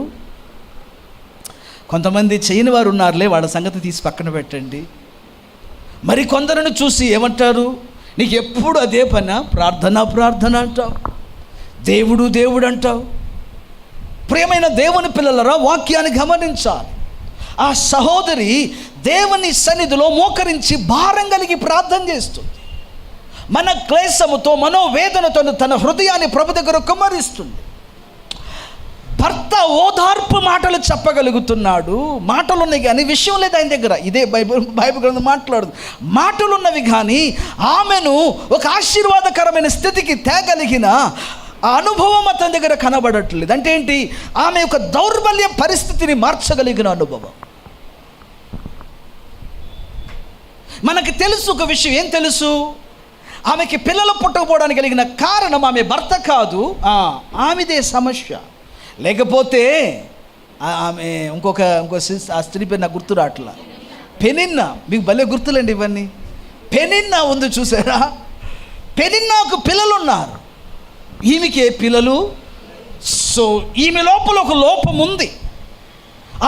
కొంతమంది చేయని వారు ఉన్నారులే, వాళ్ళ సంగతి తీసి పక్కన పెట్టండి. మరి కొందరిని చూసి ఏమంటారు, నీకు ఎప్పుడు అదే పనా, ప్రార్థన అంటావు, దేవుడు అంటావు. ప్రియమైన దేవుని పిల్లలరా, వాక్యాన్ని గమనించాలి. ఆ సహోదరి దేవుని సన్నిధిలో మోకరించి భారం కలిగి ప్రార్థన చేస్తుంది. మన క్లేశముతో మనోవేదనతో తన హృదయాన్ని ప్రభు దగ్గర కుమ్మరిస్తుంది. భర్త ఓదార్పు మాటలు చెప్పగలుగుతున్నాడు, మాటలు ఉన్నాయి కానీ విషయం లేదు ఆయన దగ్గర. ఇదే బైబిల్ గ్రంథం మాట్లాడుతుంది. మాటలు ఉన్నవి కానీ ఆమెను ఒక ఆశీర్వాదకరమైన స్థితికి తేగలిగిన ఆ అనుభవం అతని దగ్గర కనబడట్లేదు. అంటే ఏంటి? ఆమె యొక్క దౌర్బల్య పరిస్థితిని మార్చగలిగిన అనుభవం. మనకి తెలుసు ఒక విషయం. ఏం తెలుసు? ఆమెకి పిల్లలు పుట్టకపోవడానికి కలిగిన కారణం ఆమె భర్త కాదు, ఆమెదే సమస్య. లేకపోతే ఆమె ఇంకో ఆ స్త్రీ పేరు నాకు గుర్తు రావట్లా. పెనిన్నా. మీకు భలే గుర్తులండి ఇవన్నీ. పెనిన్నా ఉంది చూసారా? పెనిన్నాకు పిల్లలు ఉన్నారు, ఈమెకే పిల్లలు. సో ఈమె లోపల ఒక లోపం ఉంది.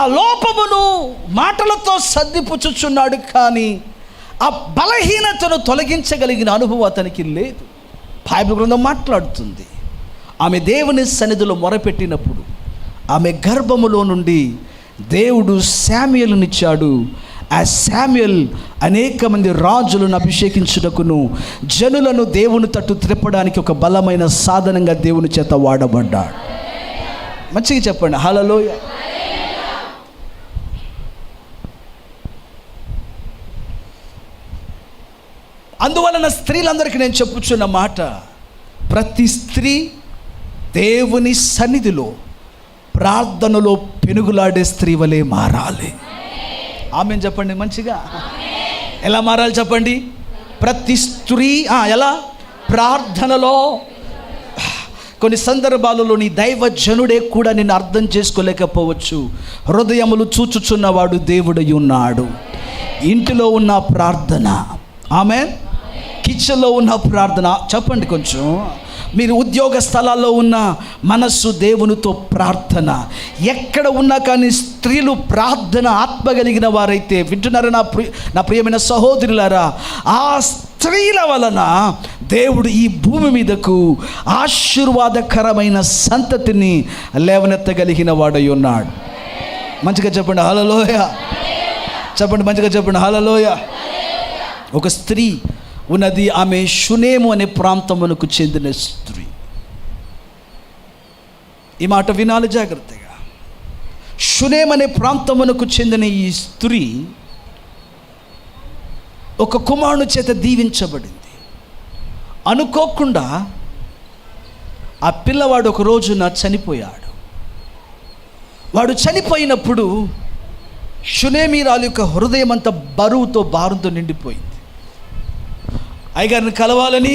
ఆ లోపమును మాటలతో సర్దిపుచ్చుచున్నాడు కానీ ఆ బలహీనతను తొలగించగలిగిన అనుభవం అతనికి లేదు. బైబిల్ గ్రంథం మాట్లాడుతుంది, ఆమె దేవుని సన్నిధిలో మొరపెట్టినప్పుడు ఆమె గర్భములో నుండి దేవుడు శామ్యూయలునిచ్చాడు. ఆ శామ్యూయల్ అనేక మంది రాజులను అభిషేకించుటకును జనులను దేవుని తట్టు త్రిప్పడానికి ఒక బలమైన సాధనంగా దేవుని చేత వాడబడ్డాడు. మంచిగా చెప్పండి హల్లెలూయ. అందువలన స్త్రీలందరికీ నేను చెప్పుచున్న మాట, ప్రతి స్త్రీ దేవుని సన్నిధిలో ప్రార్థనలో పెనుగులాడే స్త్రీ వలె మారాలి. ఆమెన్ చెప్పండి మంచిగా. ఎలా మారాలి చెప్పండి? ప్రతి స్త్రీ ఎలా? ప్రార్థనలో. కొన్ని సందర్భాలలో నీ దైవజనుడే కూడా నిన్ను అర్థం చేసుకోలేకపోవచ్చు. హృదయములు చూచుచున్నవాడు దేవుడై ఉన్నాడు. ఇంటిలో ఉన్న ప్రార్థన, ఆమెన్. కిచెన్లో ఉన్న ప్రార్థన. చెప్పండి కొంచెం. మీరు ఉద్యోగ స్థలాల్లో ఉన్న మనస్సు దేవునితో ప్రార్థన. ఎక్కడ ఉన్నా కానీ స్త్రీలు ప్రార్థన ఆత్మ కలిగిన వారైతే వింటున్నారా నా ప్రియమైన సహోదరులారా? ఆ స్త్రీల వలన దేవుడు ఈ భూమి మీదకు ఆశీర్వాదకరమైన సంతతిని లేవనెత్తగలిగిన వాడై ఉన్నాడు. మంచిగా చెప్పండి హల్లెలూయ. చెప్పండి మంచిగా చెప్పండి హల్లెలూయ. ఒక స్త్రీ ఉన్నది, ఆమె షునేము అనే ప్రాంతమునకు చెందిన స్త్రీ. ఈ మాట వినాలి జాగ్రత్తగా. షునేము అనే ప్రాంతమునకు చెందిన ఈ స్త్రీ ఒక కుమారుని చేత దీవించబడింది. అనుకోకుండా ఆ పిల్లవాడు ఒక రోజున చనిపోయాడు. వాడు చనిపోయినప్పుడు షునేమీరాలు యొక్క హృదయం అంతా బరువుతో భారంతో నిండిపోయింది. అయ్యగారిని కలవాలని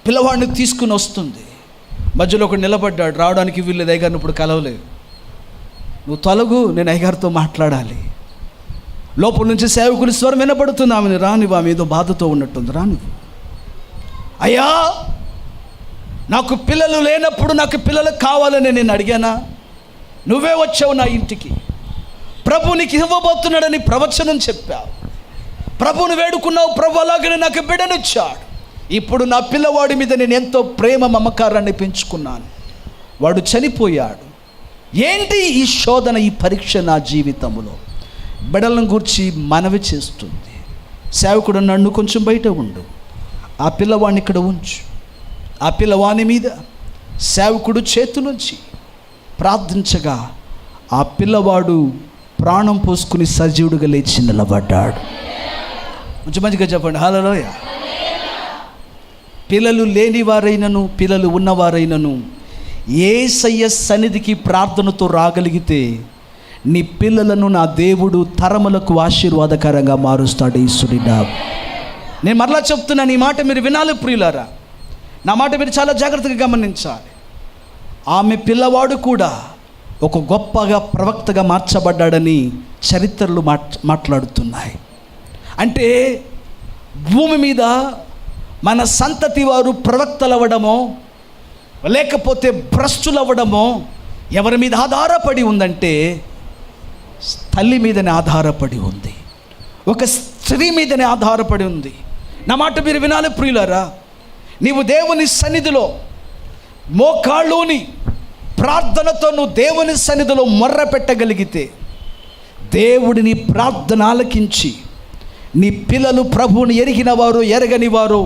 పిల్లవాడిని తీసుకుని వస్తుంది. మధ్యలో ఒకడు నిలబడ్డాడు, రావడానికి వీళ్ళేది. అయ్యగారిని ఇప్పుడు కలవలేదు, నువ్వు తొలగు, నేను అయ్యగారితో మాట్లాడాలి. లోపల నుంచి సేవకుని స్వరం వినపడుతుంది, ఆమెను రానివ్వు, ఆమె ఏదో బాధతో ఉన్నట్టుంది, రానివ్వు. అయ్యా, నాకు పిల్లలు లేనప్పుడు నాకు పిల్లలు కావాలని నేను అడిగానా? నువ్వే వచ్చావు నా ఇంటికి, ప్రభు నీకు ఇవ్వబోతున్నాడని ప్రవచనం చెప్పావు, ప్రభువుని వేడుకున్నావు, ప్రభు అలాగనే నాకు బిడ్డనిచ్చాడు. ఇప్పుడు నా పిల్లవాడి మీద నేను ఎంతో ప్రేమ మమకారాన్ని పెంచుకున్నాను, వాడు చనిపోయాడు. ఏంటి ఈ శోధన, ఈ పరీక్ష నా జీవితంలో? బిడ్డలను గూర్చి మనవి చేస్తుంది. సేవకుడు, నన్ను కొంచెం బయట ఉండు, ఆ పిల్లవాడిని ఇక్కడ ఉంచు. ఆ పిల్లవాని మీద సేవకుడు చేతు నుంచి ప్రార్థించగా ఆ పిల్లవాడు ప్రాణం పోసుకుని సజీవుడిగా లేచి నిలబడ్డాడు. కొంచెం మంచిగా చెప్పండి హల్లెలూయ. పిల్లలు లేని వారైనను పిల్లలు ఉన్నవారైనను యేసయ్య సన్నిధికి ప్రార్థనతో రాగలిగితే నీ పిల్లలను నా దేవుడు తరములకు ఆశీర్వాదకరంగా మారుస్తాడు. ఈశ్వరుడా, నేను మరలా చెప్తున్నాను, ఈ మాట మీరు వినాలి ప్రియులారా. నా మాట మీరు చాలా జాగ్రత్తగా గమనించాలి. ఆమె పిల్లవాడు కూడా ఒక గొప్పగా ప్రవక్తగా మార్చబడ్డాడని చరిత్రలు మాట్లాడుతున్నాయి. అంటే భూమి మీద మన సంతతి వారు ప్రవక్తలు అవ్వడమో లేకపోతే భ్రష్టులు అవ్వడమో ఎవరి మీద ఆధారపడి ఉందంటే తల్లి మీదనే ఆధారపడి ఉంది, ఒక స్త్రీ మీదనే ఆధారపడి ఉంది. నా మాట మీరు వినాలి ప్రియులారా. నీవు దేవుని సన్నిధిలో మోకాళ్ళుని ప్రార్థనతో నువ్వు దేవుని సన్నిధిలో మొర్ర పెట్టగలిగితే దేవుడిని ప్రార్థన ఆలకించి నీ పిల్లలు ప్రభువుని ఎరిగిన వారు ఎరగని వారు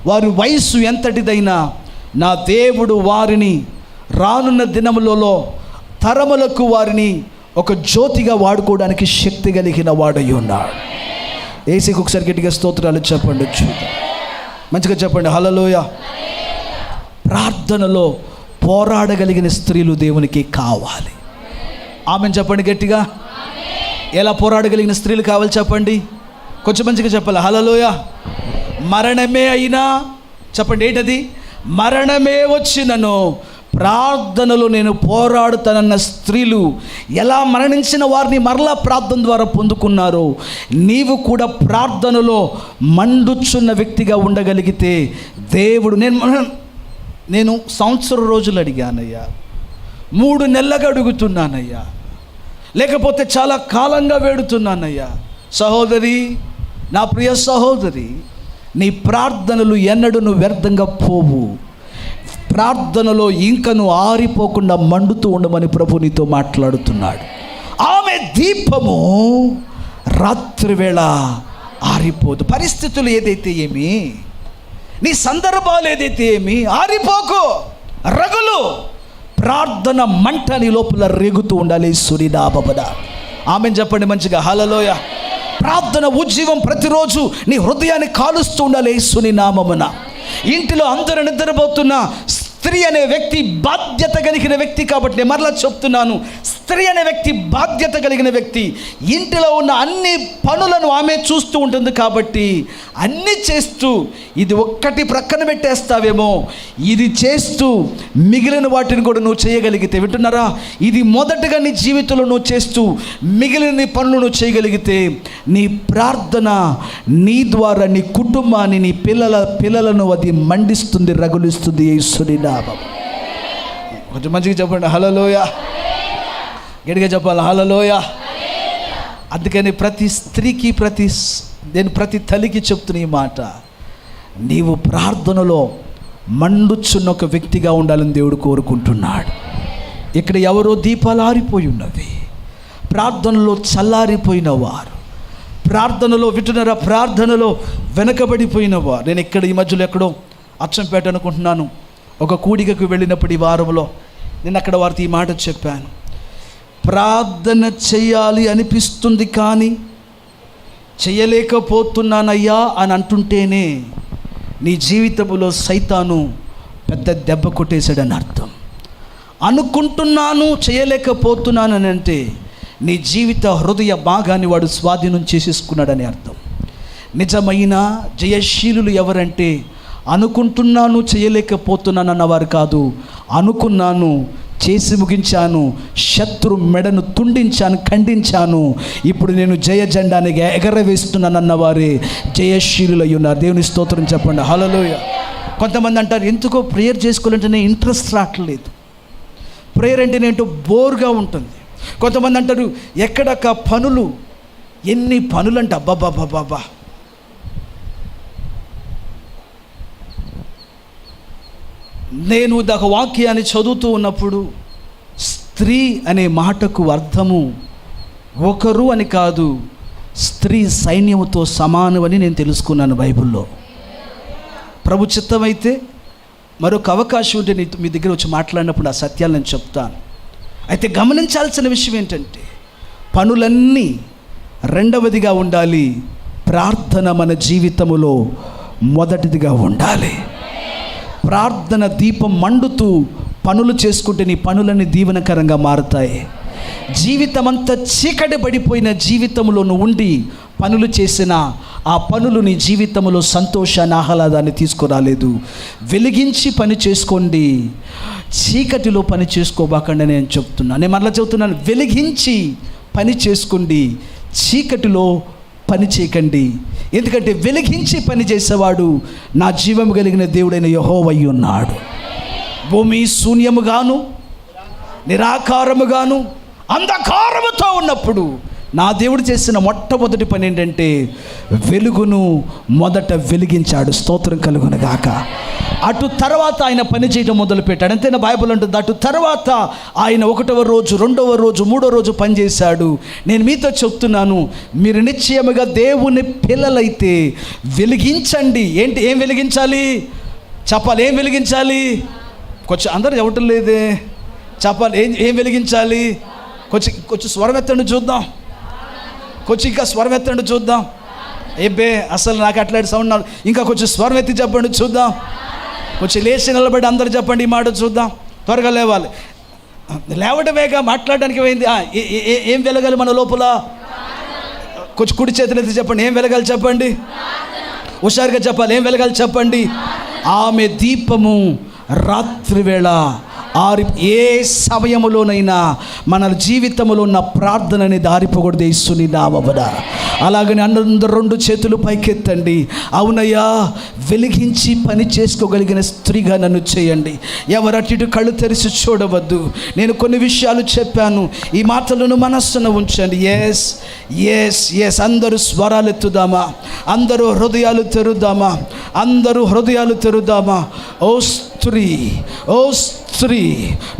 వారి వయస్సు ఎంతటిదైనా నా దేవుడు వారిని రానున్న దినములలో తరములకు వారిని ఒక జ్యోతిగా వాడుకోవడానికి శక్తి కలిగిన వాడై ఉన్నాడు. ఏసీకి ఒకసారి గట్టిగా స్తోత్రాలు చెప్పండి, చూద్దాం. మంచిగా చెప్పండి హల్లెలూయా. ప్రార్థనలో పోరాడగలిగిన స్త్రీలు దేవునికి కావాలి. ఆమెను చెప్పండి గట్టిగా. ఎలా పోరాడగలిగిన స్త్రీలు కావాలి చెప్పండి, కొంచెం మంచిగా చెప్పాలి హల్లెలూయా. మరణమే అయినా చెప్పండి, ఏంటది? మరణమే వచ్చినను ప్రార్థనలో నేను పోరాడుతానన్న స్త్రీలు ఎలా మరణించిన వారిని మరలా ప్రార్థన ద్వారా పొందుకున్నారో, నీవు కూడా ప్రార్థనలో మండుచున్న వ్యక్తిగా ఉండగలిగితే దేవుడు, నేను సంవత్సరం రోజులు అడిగానయ్యా, 3 నెలలుగా అడుగుతున్నానయ్యా, లేకపోతే చాలా కాలంగా వేడుతున్నానయ్యా. సహోదరి, నా ప్రియ సహోదరి, నీ ప్రార్థనలు ఎన్నడూ వ్యర్థంగా పోవు. ప్రార్థనలో ఇంకను ఆరిపోకుండా మండుతూ ఉండమని ప్రభు నీతో మాట్లాడుతున్నాడు. ఆమె దీపము రాత్రివేళ ఆరిపోదు. పరిస్థితులు ఏదైతే ఏమి, నీ సందర్భాలు ఏదైతే ఏమి, ఆరిపోకు, రగులు. ప్రార్థన మంట నీ లోపల రేగుతూ ఉండాలి. సురిడాబబద. ఆమెను చెప్పండి మంచిగా హల్లెలూయా. ప్రార్థన ఉజ్జీవం ప్రతిరోజు నీ హృదయాన్ని కాలుస్తూ ఉండాలి యేసుని నామమున. ఇంటిలో అందరూ నిద్రపోతున్న స్త్రీ అనే వ్యక్తి బాధ్యత కలిగిన వ్యక్తి. కాబట్టి నేను మరలా చెప్తున్నాను, స్త్రీ అనే వ్యక్తి బాధ్యత కలిగిన వ్యక్తి. ఇంటిలో ఉన్న అన్ని పనులను ఆమె చూస్తూ ఉంటుంది. కాబట్టి అన్నీ చేస్తూ ఇది ఒక్కటి ప్రక్కన పెట్టేస్తావేమో, ఇది చేస్తూ మిగిలిన వాటిని కూడా నువ్వు చేయగలిగితే, వింటున్నారా, ఇది మొదటగా నీ జీవితంలో నువ్వు చేస్తూ మిగిలిన పనులు నువ్వు చేయగలిగితే, నీ ప్రార్థన నీ ద్వారా నీ కుటుంబాన్ని, నీ పిల్లలను అది మండిస్తుంది, రగులిస్తుంది. యేసుని నామం. కొంచెం మంచిగా చెప్పండి హల్లెలూయా. గట్టిగా చెప్పాలి హల్లెలూయా. అందుకని ప్రతి స్త్రీకి, ప్రతి తల్లికి చెప్తున్న ఈ మాట, నీవు ప్రార్థనలో మండుచున్న ఒక వ్యక్తిగా ఉండాలని దేవుడు కోరుకుంటున్నాడు. ఇక్కడ ఎవరో దీపాలు ఆరిపోయి ఉన్నవి, ప్రార్థనలో చల్లారిపోయిన వారు, ప్రార్థనలో వింటున్నారా, ప్రార్థనలో వెనకబడిపోయిన వారు. నేను ఇక్కడ ఈ మధ్యలో ఎక్కడో అచ్చంపేట అనుకుంటున్నాను, ఒక కూడికకు వెళ్ళినప్పుడు ఈ వారంలో నేను అక్కడ వారితో ఈ మాట చెప్పాను. ప్రార్థన చేయాలి అనిపిస్తుంది కానీ చేయలేకపోతున్నానయ్యా అని అంటుంటేనే నీ జీవితంలో సైతాను పెద్ద దెబ్బ కొట్టేశాడని అర్థం. అనుకుంటున్నాను చేయలేకపోతున్నాను అని అంటే నీ జీవిత హృదయ భాగాన్ని వాడు స్వాధీనం చేసేసుకున్నాడని అర్థం. నిజమైన జయశీలులు ఎవరంటే అనుకుంటున్నాను చేయలేకపోతున్నాను అన్నవారు కాదు, అనుకున్నాను చేసి ముగించాను, శత్రు మెడను తుండించాను, ఖండించాను, ఇప్పుడు నేను జయ జెండానికి ఎగరవేస్తున్నాను అన్నవారే జయశీలులు అయి ఉన్నారు. దేవుని స్తోత్రం చెప్పండి హల్లెలూయా. కొంతమంది అంటారు, ఎందుకో ప్రేయర్ చేసుకోవాలంటేనే ఇంట్రెస్ట్ రావట్లేదు, ప్రేయర్ అంటేనే ఏంటో బోర్గా ఉంటుంది. కొంతమంది అంటారు, ఎక్కడక్క పనులు, ఎన్ని పనులు అంటే అబ్బాబాబాబా. నేను ఒక వాక్యాన్ని చదువుతూ ఉన్నప్పుడు స్త్రీ అనే మాటకు అర్థము ఒకరు అని కాదు, స్త్రీ సైన్యముతో సమానమని నేను తెలుసుకున్నాను బైబిల్లో. ప్రభు చిత్తమైతే మరొక అవకాశం ఉంటే మీ దగ్గర వచ్చి మాట్లాడినప్పుడు ఆ సత్యాలు నేను చెప్తాను. అయితే గమనించాల్సిన విషయం ఏంటంటే, పనులన్నీ రెండవదిగా ఉండాలి, ప్రార్థన మన జీవితములో మొదటిదిగా ఉండాలి. ప్రార్థన దీపం మండుతూ పనులు చేసుకుంటే నీ పనులన్నీ దీవెనకరంగా మారుతాయి. జీవితం అంతా చీకటి పడిపోయిన జీవితంలో నువ్వు ఉండి పనులు చేసిన ఆ పనులు నీ జీవితంలో సంతోషాన్ని, ఆహ్లాదాన్ని తీసుకురాలేదు. వెలిగించి పని చేసుకోండి, చీకటిలో పని చేసుకోబాకండి నేను చెప్తున్నాను. నేను మరలా చెబుతున్నాను, వెలిగించి పని చేసుకోండి, చీకటిలో పని చేయకండి. ఎందుకంటే వెలిగించి పని చేసేవాడు నా జీవము కలిగిన దేవుడైన యెహోవా అయి ఉన్నాడు. భూమి శూన్యముగాను నిరాకారముగాను అంధకారముతో ఉన్నప్పుడు నా దేవుడు చేసిన మొట్టమొదటి పని ఏంటంటే వెలుగును మొదట వెలిగించాడు. స్తోత్రం కలుగును గాక. అటు తర్వాత ఆయన పని చేయడం మొదలుపెట్టాడు. అంతేనా? బైబిల్ అంటుంది అటు తర్వాత ఆయన 1వ రోజు, 2వ రోజు, 3వ రోజు పనిచేశాడు. నేను మీతో చెప్తున్నాను, మీరు నిశ్చయముగా దేవుని పిల్లలైతే వెలిగించండి. ఏం వెలిగించాలి చెప్పాలి? ఏం వెలిగించాలి? కొంచెం అందరూ చెప్పటం లేదే. చెప్పాలి, ఏం వెలిగించాలి? కొంచెం స్వరం ఎత్తండి చూద్దాం. కొంచెం ఇంకా స్వరం ఎత్తండి చూద్దాం. ఏబే అసలు నాకు అట్లాంటి సౌండ్. ఇంకా కొంచెం స్వరం ఎత్తి చెప్పండి చూద్దాం. కొంచెం లేచి నిలబడి అందరూ చెప్పండి ఈ మాట చూద్దాం. త్వరగా లేవాలి. లేవటమేగా మాట్లాడడానికి పోయింది. ఏం వెలగాలి మన లోపల? కొంచెం కుడి చేతులు ఎత్తి చెప్పండి. ఏం వెలగాలి చెప్పండి. హుషారుగా చెప్పాలి. ఏం వెలగాలి చెప్పండి. ఆమె దీపము రాత్రి వేళ ఏ సమయములోనైనా మన జీవితంలో ఉన్న ప్రార్థన అనేది ఆరిపోకూడదు. యేసుని నామమున. అలాగని అందరూ 2 చేతులు పైకెత్తండి. అవునయ్యా, వెలిగించి పని చేసుకోగలిగిన స్త్రీగా నన్ను చేయండి. ఎవరు అటు ఇటు కళ్ళు తెరిచి చూడవద్దు. నేను కొన్ని విషయాలు చెప్పాను, ఈ మాటలను మనస్సును ఉంచండి. ఎస్ ఎస్ ఎస్ అందరూ స్వరాలు ఎత్తుదామా? అందరూ హృదయాలు తెరుద్దామా? అందరూ హృదయాలు తెరుద్దామా? ఓ స్త్రీ,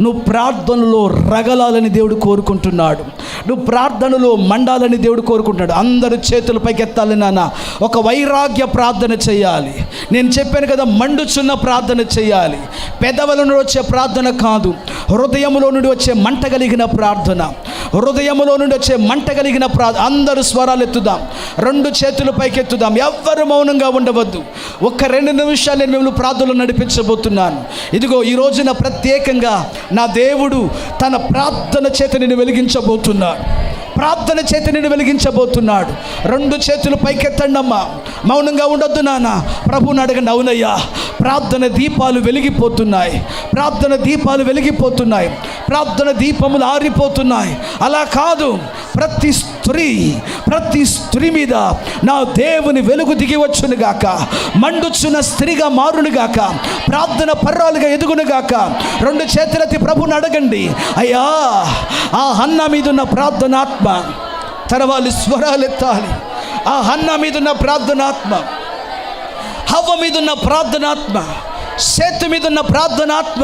నువ్వు ప్రార్థనలో రగలాలని దేవుడు కోరుకుంటున్నాడు. నువ్వు ప్రార్థనలో మండాలని దేవుడు కోరుకుంటున్నాడు. అందరూ చేతుల పైకి ఎత్తాలి నాన్న. ఒక వైరాగ్య ప్రార్థన చేయాలి. నేను చెప్పాను కదా, మండుచున్న ప్రార్థన చేయాలి. పెదవుల నుండి వచ్చే ప్రార్థన కాదు, హృదయంలో నుండి వచ్చే మంట కలిగిన ప్రార్థన. హృదయంలో నుండి వచ్చే మంట కలిగిన ప్రార్థన. అందరూ స్వరాలు ఎత్తుదాం. 2 చేతుల పైకి ఎత్తుదాం. ఎవ్వరు మౌనంగా ఉండవద్దు. ఒక్క 2 నిమిషాలు నేను మిమ్మల్ని ప్రార్థనలు నడిపించబోతున్నాను. ఇదిగో ఈ రోజున ప్రత్యేకంగా నా దేవుడు తన ప్రార్థన చేత నిన్ను వెలిగించబోతున్నాడు. ప్రార్థన చేత నిన్ను వెలిగించబోతున్నాడు. 2 చేతులు పైకెత్తండమ్మా. మౌనంగా ఉండొద్దు నాన్న. ప్రభువుని అడగండి. అవునయ్యా, ప్రార్థన దీపాలు వెలిగిపోతున్నాయి. ప్రార్థన దీపాలు వెలిగిపోతున్నాయి. ప్రార్థన దీపములు ఆరిపోతున్నాయి. అలా కాదు, ప్రతి స్త్రీ మీద నా దేవుని వెలుగు దిగి వచ్చునుగాక. మండుచున్న స్త్రీగా మారునుగాక. ప్రార్థన పర్రాలుగా ఎదుగునుగాక. 2 చేతులెత్తి ప్రభువుని అడగండి. అయ్యా, ఆ హన్నా మీద ఉన్న ప్రార్థనాత్మ తెరవాలి. స్వరాలు ఎత్తాలి. ఆ హన్నా మీద ఉన్న ప్రార్థనాత్మ, హవ్వ మీద ఉన్న ప్రార్థనాత్మ, సేతు మీద ఉన్న ప్రార్థనాత్మ,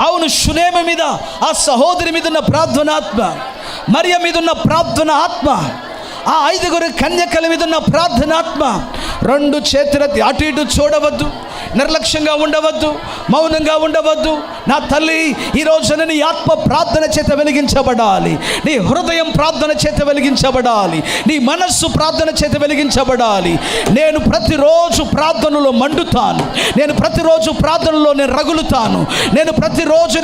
అవును షునేమ మీద, ఆ సహోదరి మీద ఉన్న ప్రార్థనాత్మ, మరియ మీద ఉన్న ప్రార్థన ఆత్మ, ఆ 5 కన్యకల మీద ఉన్న ప్రార్థనాత్మ. 2 చేతులెత్తి అటు ఇటు చూడవద్దు. నిర్లక్ష్యంగా ఉండవద్దు. మౌనంగా ఉండవద్దు. నా తల్లి, ఈ రోజున నీ ఆత్మ ప్రార్థన చేత వెలిగించబడాలి. నీ హృదయం ప్రార్థన చేత వెలిగించబడాలి. నీ మనస్సు ప్రార్థన చేత వెలిగించబడాలి. నేను ప్రతిరోజు ప్రార్థనలో మండుతాను. నేను ప్రతిరోజు ప్రార్థనలో నేను రగులుతాను. నేను ప్రతిరోజు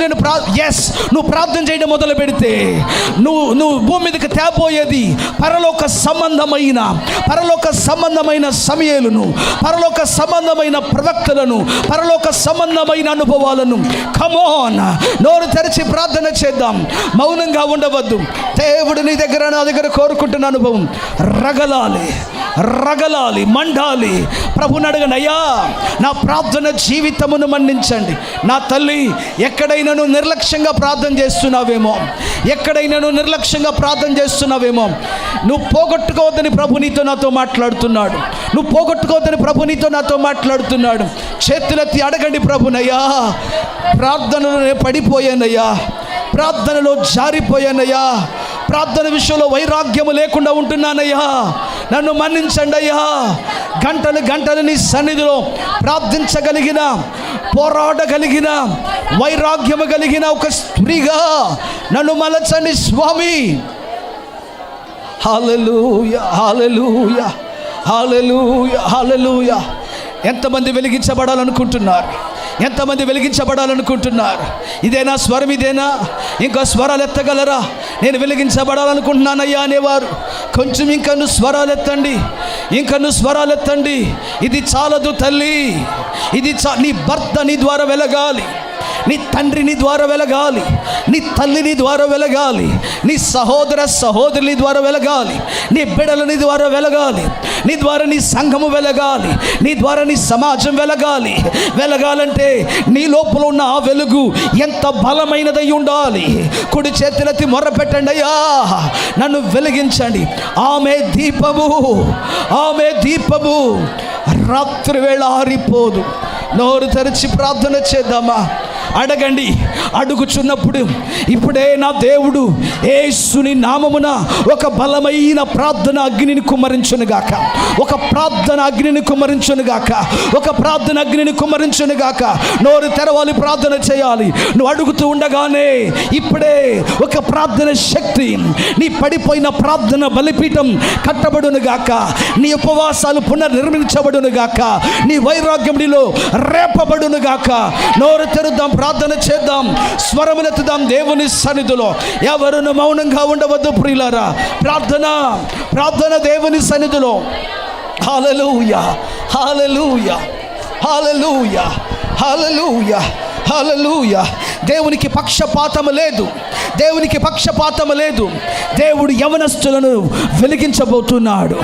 నువ్వు ప్రార్థన చేయడం మొదలు పెడితే నువ్వు భూమి మీదకి తేబోయేది పరలోక సంబంధమైన సమయాలను, పరలోక సంబంధమైన ప్రవక్తలను, పరలోక సంబంధమైన అనుభవాలను. కమోన్, నోరు తెరిచి ప్రార్థన చేద్దాం. మౌనంగా ఉండవద్దు. దేవుడు నీ దగ్గర, నా దగ్గర కోరుకుంటున్న అనుభవం రగలాలి, మండాలి. ప్రభుని అడగండి. అయ్యా, నా ప్రార్థన జీవితమును మన్నించండి. నా తల్లి, ఎక్కడైనా నువ్వు నిర్లక్ష్యంగా ప్రార్థన చేస్తున్నావేమో, నువ్వు పోగొట్టుకోవద్దని ప్రభు నీతో నాతో మాట్లాడుతున్నాడు. చేతులెత్తి అడగండి ప్రభునయ్యా. ప్రార్థనలో నేను పడిపోయానయ్యా, ప్రార్థనలో జారిపోయానయ్యా, ప్రార్థన విషయంలో వైరాగ్యము లేకుండా ఉంటున్నానయ్యా, నన్ను మన్నించండి అయ్యా. గంటలు నీ సన్నిధిలో ప్రార్థించగలిగిన, పోరాడగలిగిన, వైరాగ్యము కలిగిన ఒక స్త్రీగా నన్ను మలచండి స్వామి. హల్లెలూయా, హల్లెలూయా, హల్లెలూయా, హల్లెలూయా. ఎంతమంది వెలిగించబడాలనుకుంటున్నారు? ఇదేనా స్వరం? ఇదేనా? ఇంకా స్వరాలు ఎత్తగలరా? నేను వెలిగించబడాలనుకుంటున్నానయ్యా అనేవారు కొంచెం ఇంకా నువ్వు స్వరాలు ఎత్తండి. ఇది చాలదు తల్లి. నీ భర్త నీ ద్వారా వెలగాలి. నీ తండ్రి నీ ద్వారా వెలగాలి, నీ తల్లి నీ ద్వారా వెలగాలి, నీ సహోదర సహోదరుని ద్వారా వెలగాలి, నీ బిడ్డలు నీ ద్వారా వెలగాలి, నీ ద్వారా నీ సంఘము వెలగాలి, నీ ద్వారా నీ సమాజం వెలగాలి. వెలగాలంటే నీ లోపల ఉన్న ఆ వెలుగు ఎంత బలమైనదై ఉండాలి. కుడి చేతులెత్తి మొర్ర పెట్టండి, అయ్యా నన్ను వెలిగించండి. ఆమె దీపము, ఆమె దీపము రాత్రి వేళ ఆరిపోదు. నోరు తెరిచి ప్రార్థన చేద్దామా? అడగండి. అడుగుచున్నప్పుడు ఇప్పుడే నా దేవుడు యేసుని నామమున ఒక బలమైన ప్రార్థన అగ్నిని కుమ్మరించునుగాక, ఒక ప్రార్థన అగ్నిని కుమ్మరించునుగాక, ఒక ప్రార్థన అగ్నిని కుమ్మరించునుగాక. నోరు తెరవాలి, ప్రార్థన చేయాలి. నువ్వు అడుగుతూ ఉండగానే ఇప్పుడే ఒక ప్రార్థన శక్తి, నీ పడిపోయిన ప్రార్థన బలిపీఠం కట్టబడునుగాక, నీ ఉపవాసాలు పునర్నిర్మించబడునుగాక, నీ వైరాగ్యం నీలో రేపబడునుగాక. నోరు తెరుద్దాం, ప్రార్థన చేద్దాం, స్వరములెత్తుదాం దేవుని సన్నిధిలో. ఎవరును మౌనంగా ఉండవద్దు ప్రియులారా. ప్రార్థన, ప్రార్థన దేవుని సన్నిధిలో. హల్లెలూయా, హల్లెలూయా, హల్లెలూయా, హల్లెలూయా, హల్లెలూయా. దేవునికి పక్షపాతము లేదు, దేవునికి పక్షపాతము లేదు. దేవుడు యవనస్తులను వెలిగించబోతున్నాడు,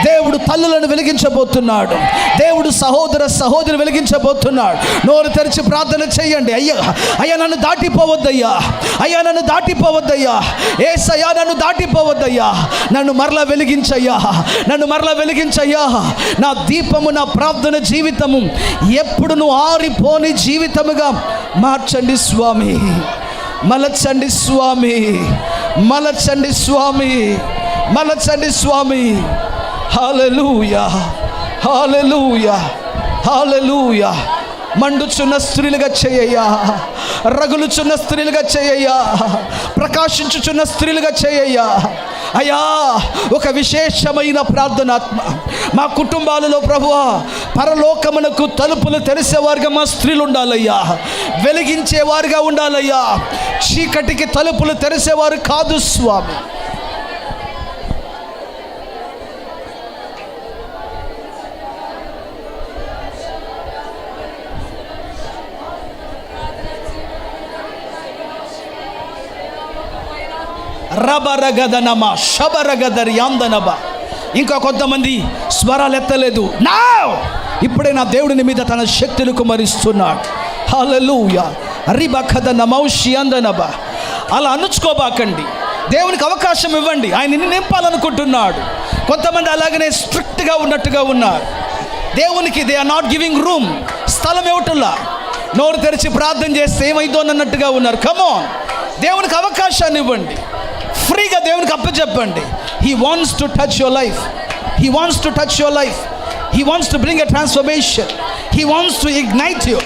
దేవుడు తల్లులను వెలిగించబోతున్నాడు, దేవుడు సహోదర సహోదరు వెలిగించబోతున్నాడు. నోరు తెరిచి ప్రార్థన చేయండి. అయ్యా, అయ్యా నన్ను దాటిపోవద్దయ్యా, అయ్యా నన్ను దాటిపోవద్దయ్యా, యేసయ్యా నన్ను దాటిపోవద్దయ్యా, నన్ను మరలా వెలిగించయ్యా, నన్ను మరలా వెలిగించయ్యా. నా దీపము, నా ప్రార్థన జీవితము ఎప్పుడును ఆరిపోని జీవితముగా మార్చండి స్వామి, మలచండి స్వామి, మలచండి స్వామి, మలచండి స్వామి. హల్లెలూయా, హల్లెలూయా, హల్లెలూయా. మండుచున్న స్త్రీలుగా చేయయ్యా, రగులుచున్న స్త్రీలుగా చేయయ్యా, ప్రకాశించుచున్న స్త్రీలుగా చేయయ్యా. అయ్యా, ఒక విశేషమైన ప్రార్థనాత్మ మా కుటుంబాలలో ప్రభువా, పరలోకమునకు తలుపులు తెరిసేవారుగా మా స్త్రీలు ఉండాలయ్యా, వెలిగించేవారుగా ఉండాలయ్యా, చీకటికి తలుపులు తెరిసేవారు కాదు స్వామి. రబరగదనమ శబరగదరి యాందనబ. ఇంకా కొంతమంది స్వరాలు ఎత్తలేదు. నా ఇప్పుడే నా దేవుడిని మీద తన శక్తిని కుమరిస్తున్నాడు. హల్లెలూయా. రిబఖదన మౌషి అందనబ. అలా అనుచుకోబాకండి, దేవునికి అవకాశం ఇవ్వండి. ఆయన నిన్ను నింపాలనుకుంటున్నాడు. కొంతమంది అలాగనే స్ట్రిక్ట్గా ఉన్నట్టుగా ఉన్నారు. దేవునికి they are not giving room, స్థలం ఇవ్వటంలా. నోరు తెరిచి ప్రార్థన చేస్తే ఏమైందో అన్నట్టుగా ఉన్నారు. కమోన్, దేవునికి అవకాశాన్ని ఇవ్వండి, ఫ్రీగా దేవునికి అప్పచెప్పండి. He wants to touch your life, he wants to touch your life, he wants to bring a transformation, he wants to ignite you.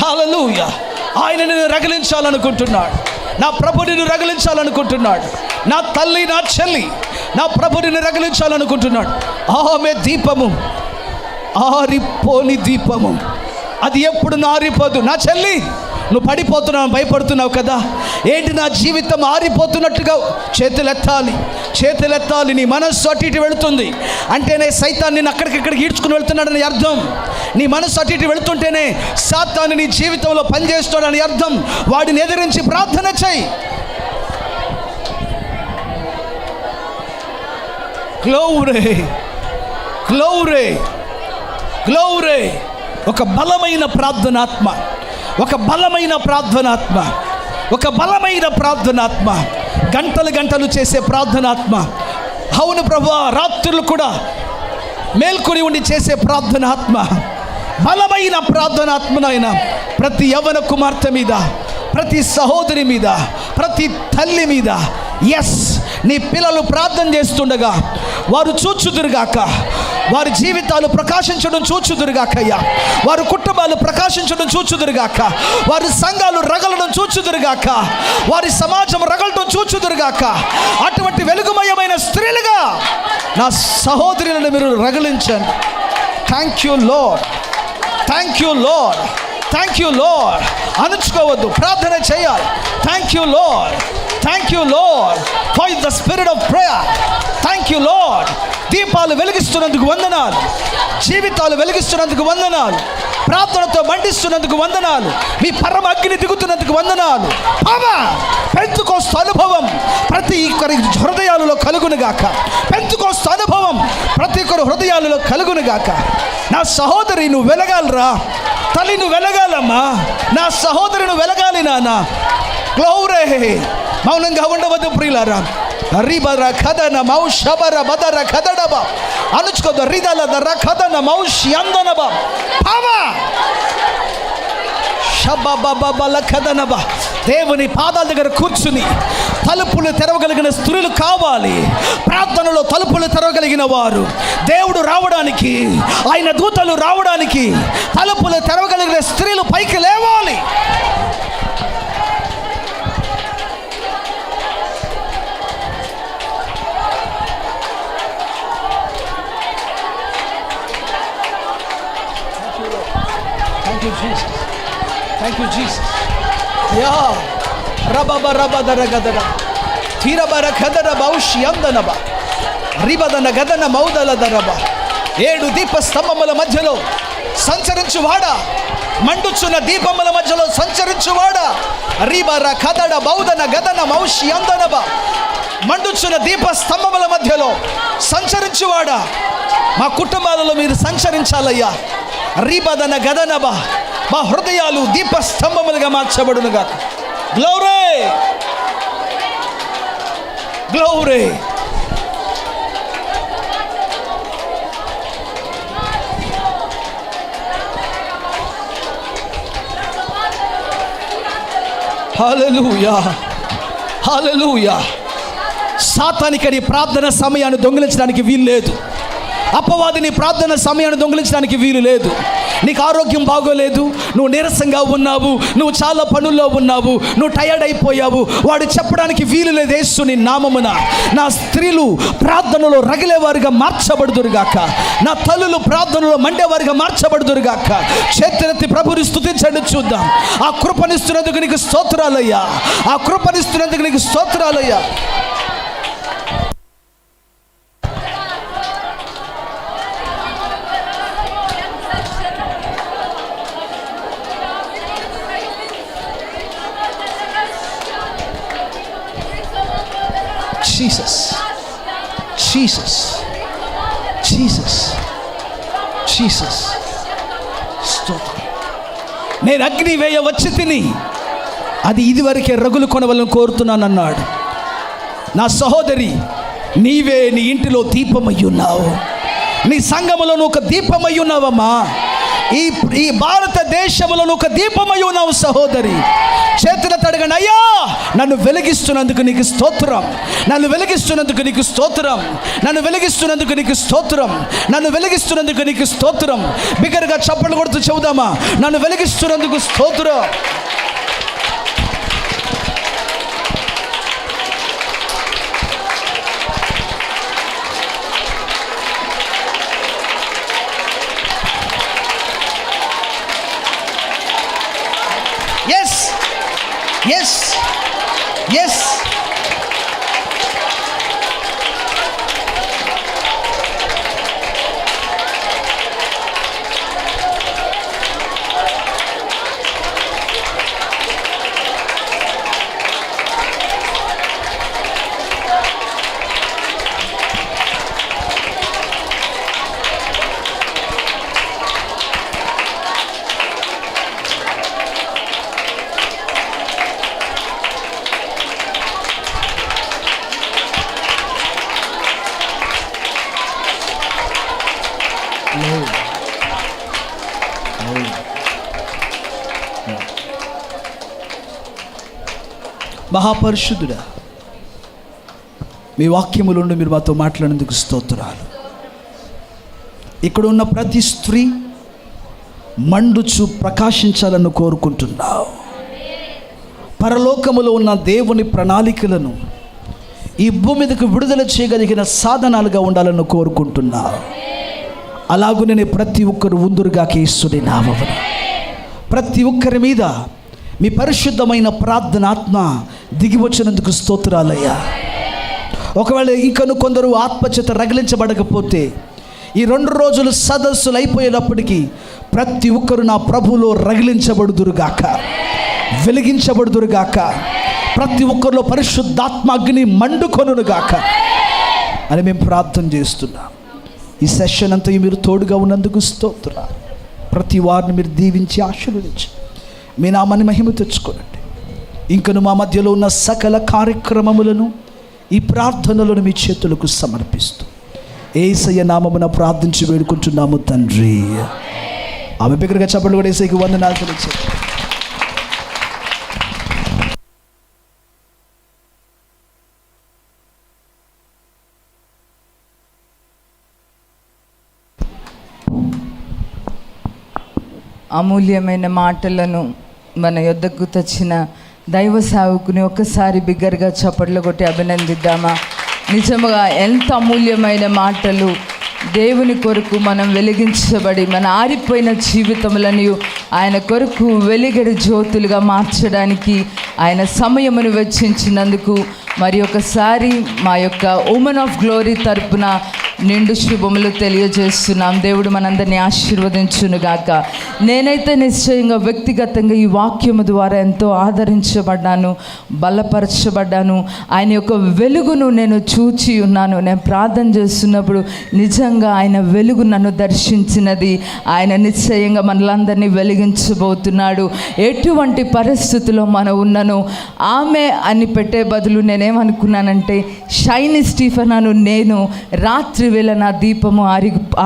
Hallelujah. ఆయన నిన్ను రగిలించాలనుకుంటున్నాడు, నా ప్రభు నిన్ను రగిలించాలనుకుంటున్నాడు. నా తల్లి, నా చెల్లి, నా ప్రభు నిన్ను రగిలించాలనుకుంటున్నాడు. ఆమె దీపము, ఆరిపోని దీపము, అది ఎప్పుడు ఆరిపోదు. నా చెల్లి, నువ్వు పడిపోతున్నావు, భయపడుతున్నావు కదా, ఏంటి నా జీవితం ఆరిపోతున్నట్టుగా? చేతులెత్తాలి, చేతులెత్తాలి. నీ మనస్సు అటు ఇటు వెళుతుంది అంటేనే సైతాన్ని నిన్ను అక్కడికిక్కడికి ఈడ్చుకుని వెళ్తున్నాడని అర్థం. నీ మనస్సు అటు ఇటు వెళుతుంటేనే సాతాను నీ జీవితంలో పనిచేస్తాడని అర్థం. వాడిని ఎదిరించి ప్రార్థన చేయి. Glory, glory, glory. ఒక బలమైన ప్రార్థనాత్మ, ఒక బలమైన ప్రార్థనాత్మ, ఒక బలమైన ప్రార్థనాత్మ, గంటలు గంటలు చేసే ప్రార్థనాత్మ. అవును ప్రభువా, రాత్రులు కూడా మేల్కొని ఉండి చేసే ప్రార్థనాత్మ, బలమైన ప్రార్థనాత్మనైన ప్రతి యవ్వన కుమార్తె మీద, ప్రతి సహోదరి మీద, ప్రతి తల్లి మీద. ఎస్, నీ పిల్లలు ప్రార్థన చేస్తుండగా వారు చూచుదురుగాక, వారి జీవితాలు ప్రకాశించడం చూచుదురుగాకయ్యా, వారి కుటుంబాలు ప్రకాశించడం చూచుదురుగాక, వారి సంఘాలు రగలడం చూచుదురుగాక, వారి సమాజం రగలడం చూచుదురుగాక. అటువంటి వెలుగుమయమైన స్త్రీలుగా నా సహోదరులను మీరు రగిలించండి. Thank you lord, thank you lord, thank you lord. అనుచుకోవద్దు, ప్రార్థన చేయాలి. Thank you lord, thank you lord for the spirit of prayer. Thank you lord. దీపాలు వెలిగిస్తున్నందుకు వందనాలు, జీవితాలు వెలిగిస్తున్నందుకు వందనాలు, ప్రార్థనతో మండిస్తున్నందుకు వందనాలు. మీ పరమ అగ్ని దిగుతున్నందుకు వందనాలు. పెంతుకోస్తు అనుభవం ప్రతి ఒక్కరి హృదయాలలో కలుగునుగాక. పెంతుకోస్తు అనుభవం ప్రతి ఒక్కరి హృదయాలలో కలుగునుగాక. నా సహోదరి నువ్వు వెలగాలరా తల్లి, నువ్వు వెలగాలమ్మా. నా సహోదరి నువ్వు వెలగాలి నాన్న. గ్లోరీ. మౌనంగా ఉండవద్దు ప్రియులారా. రిబర కదన మౌషబర బదర కదడబ అనుచుకోద రిదల దర కదన మౌష్ యందనబ పావా షబబబల కదనబ. దేవుని పాదాల దగ్గర కూర్చుని తలుపులు తెరవగలిగిన స్త్రీలు కావాలి. ప్రార్థనలో తలుపులు తెరవగలిగిన వారు, దేవుడు రావడానికి, ఆయన దూతలు రావడానికి తలుపులు తెరవగలిగిన స్త్రీలు పైకి లేవాలి. Thank you, Jesus. Yeah. Rababa rabadara gadara. Tirabara kadara baushi yandanaba. Ribadana gadana maudala daraba. 7 దీప స్తంభముల మధ్యలో సంచరించువాడా, మండుచున్న దీపముల మధ్యలో సంచరించువాడా. రిబర కదడ బౌదన గదన మౌషి యందనబ. మండుచున్న దీప స్తంభముల మధ్యలో సంచరించువాడా, మా కుటుంబాలలో మీరు సంచరించాలయ్యా. రిబదన గదనబ. మా హృదయాలు దీప స్తంభములుగా మార్చబడునుగా. Glory, glory. హల్లెలూయా, హల్లెలూయా. సాతానికని ప్రార్థన సమయాన్ని దొంగిలించడానికి వీలు లేదు. అపవాదిని ప్రార్థన సమయాన్ని దొంగిలించడానికి వీలు లేదు. నీకు ఆరోగ్యం బాగోలేదు, నువ్వు నీరసంగా ఉన్నావు, నువ్వు చాలా పనుల్లో ఉన్నావు, నువ్వు టయర్డ్ అయిపోయావు, వాడు చెప్పడానికి వీలు లేదు. యేసుని నామమున నా స్త్రీలు ప్రార్థనలో రగిలేవారిగా మార్చబడుదురుగాక. నా తల్లులు ప్రార్థనలో మండేవారిగా మార్చబడుదురుగాక. చేతులెత్తి ప్రభుని స్తుతించండి చూద్దాం. ఆ కృపనిస్తున్నందుకు నీకు స్తోత్రాలయ్యా. ఆ కృపనిస్తున్నందుకు నీకు స్తోత్రాలయ్యా. Jesus, Jesus, Jesus, Jesus. స్తోత్రం. నేను అగ్ని వేయ వచ్చి తిని అది ఇదివరకే రగులు కొనవలను కోరుతున్నానన్నాడు. నా సహోదరి, నీవే నీ ఇంటిలో దీపమై ఉన్నావు. నీ సంఘములో నువ్వు ఒక దీపమై ఉన్నావమ్మా. ఈ భారతదేశంలో నువ్వు ఒక దీపమై ఉన్నావు సహోదరి. చేతుల తడగండి. అయ్యా, నన్ను వెలిగిస్తున్నందుకు నీకు స్తోత్రం, నన్ను వెలిగిస్తున్నందుకు నీకు స్తోత్రం, నన్ను వెలిగిస్తున్నందుకు నీకు స్తోత్రం, నన్ను వెలిగిస్తున్నందుకు నీకు స్తోత్రం. బిగ్గరగా చప్పట్లు కొడుతూ చెబుదామా, నన్ను వెలిగిస్తున్నందుకు స్తోత్రం. Yes, yes, yes. మహాపరిశుద్ధుడా, మీ వాక్యములుండి మీరు మాతో మాట్లాడేందుకు స్తోత్రాలు. ఇక్కడ ఉన్న ప్రతి స్త్రీ మండుచు ప్రకాశించాలని కోరుకుంటున్నావు. పరలోకములో ఉన్న దేవుని ప్రణాళికలను ఈ భూమి మీదకు విడుదల చేయగలిగిన సాధనాలుగా ఉండాలని కోరుకుంటున్నావు. అలాగునే ప్రతి ఒక్కరు ఉందురుగా యేసుని నామమున ప్రతి ఒక్కరి మీద మీ పరిశుద్ధమైన ప్రార్థన ఆత్మ దిగివచ్చినందుకు స్తోత్రాలయ్యా. ఒకవేళ ఇంకను కొందరు ఆత్మచేత రగిలించబడకపోతే ఈ 2 రోజులు సదస్సులు అయిపోయేటప్పటికీ ప్రతి ఒక్కరు నా ప్రభులో రగిలించబడుదురుగాక, వెలిగించబడుదురుగాక. ప్రతి ఒక్కరిలో పరిశుద్ధాత్మ అగ్ని మండుకొనుగాక అని మేము ప్రార్థన చేస్తున్నాం. ఈ సెషన్ అంతా మీరు తోడుగా ఉన్నందుకు స్తోత్రం. ప్రతి వారిని మీరు దీవించి ఆశీర్వదించి మీ నామాన్ని మహిమ తెచ్చుకోనండి. ఇంకను మా మధ్యలో ఉన్న సకల కార్యక్రమములను ఈ ప్రార్థనలను మీ చేతులకు సమర్పిస్తూ యేసయ్య నామమున ప్రార్థించి వేడుకుంటున్నాము తండ్రి. ఆమె బిగ్గరగా చప్పట్లు కూడా యేసయ్యకి వందనాలు తెలియజేయండి. అమూల్యమైన మాటలను మన యొద్దకు తెచ్చిన దైవ సేవకుని ఒక్కసారి బిగ్గరగా చప్పట్లు కొట్టి అభినందిద్దామా? నిజముగా ఎంత అమూల్యమైన మాటలు! దేవుని కొరకు మనం వెలిగించబడి మన ఆరిపోయిన జీవితములని ఆయన కొరకు వెలిగడి జ్యోతులుగా మార్చడానికి ఆయన సమయమును వెచ్చించినందుకు మరి ఒకసారి మా యొక్క ఉమెన్ ఆఫ్ గ్లోరీ తరపున నిండు శుభములు తెలియజేస్తున్నాం. దేవుడు మనందరినీ ఆశీర్వదించునుగాక. నేనైతే నిశ్చయంగా వ్యక్తిగతంగా ఈ వాక్యము ద్వారా ఎంతో ఆదరించబడ్డాను, బలపరచబడ్డాను. ఆయన యొక్క వెలుగును నేను చూచి ఉన్నాను. నేను ప్రార్థన చేస్తున్నప్పుడు నిజంగా ఆయన వెలుగు నన్ను దర్శించినది. ఆయన నిశ్చయంగా మనలందరినీ వెలిగించబోతున్నాడు. ఎటువంటి పరిస్థితుల్లో మనం ఉన్నను ఆమె అని పెట్టే బదులు నేనేమనుకున్నానంటే షైనీ స్టీఫెన్ అను నేను రాత్రి వేళ నా దీపము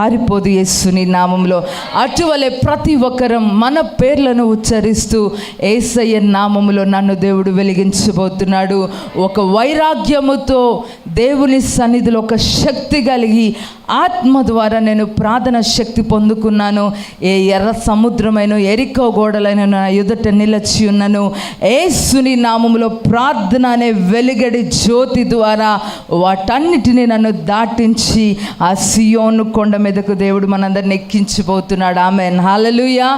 ఆరిపోదు యేసుని నామంలో. అటువలే ప్రతి ఒక్కరం మన పేర్లను ఉచ్చరిస్తూ యేసయ్య నామములో నన్ను దేవుడు వెలిగించబోతున్నాడు. ఒక వైరాగ్యముతో దేవుని సన్నిధిలో ఒక శక్తి కలిగి ఆత్మ ద్వారా నేను ప్రార్థన శక్తి పొందుకున్నాను. ఏ ఎర్ర సముద్రమైన ఎరికో గోడలైన నా ఎదుట నిలచి ఉన్నాను. యేసుని నామములో ప్రార్థన అనే వెలుగడి జ్యోతి ద్వారా వాటన్నిటినీ నన్ను దాటించి ఆ సియోను కొండ మీదకు దేవుడు మనందరిని ఎక్కించిపోతున్నాడు. ఆమేన్, హల్లెలూయా.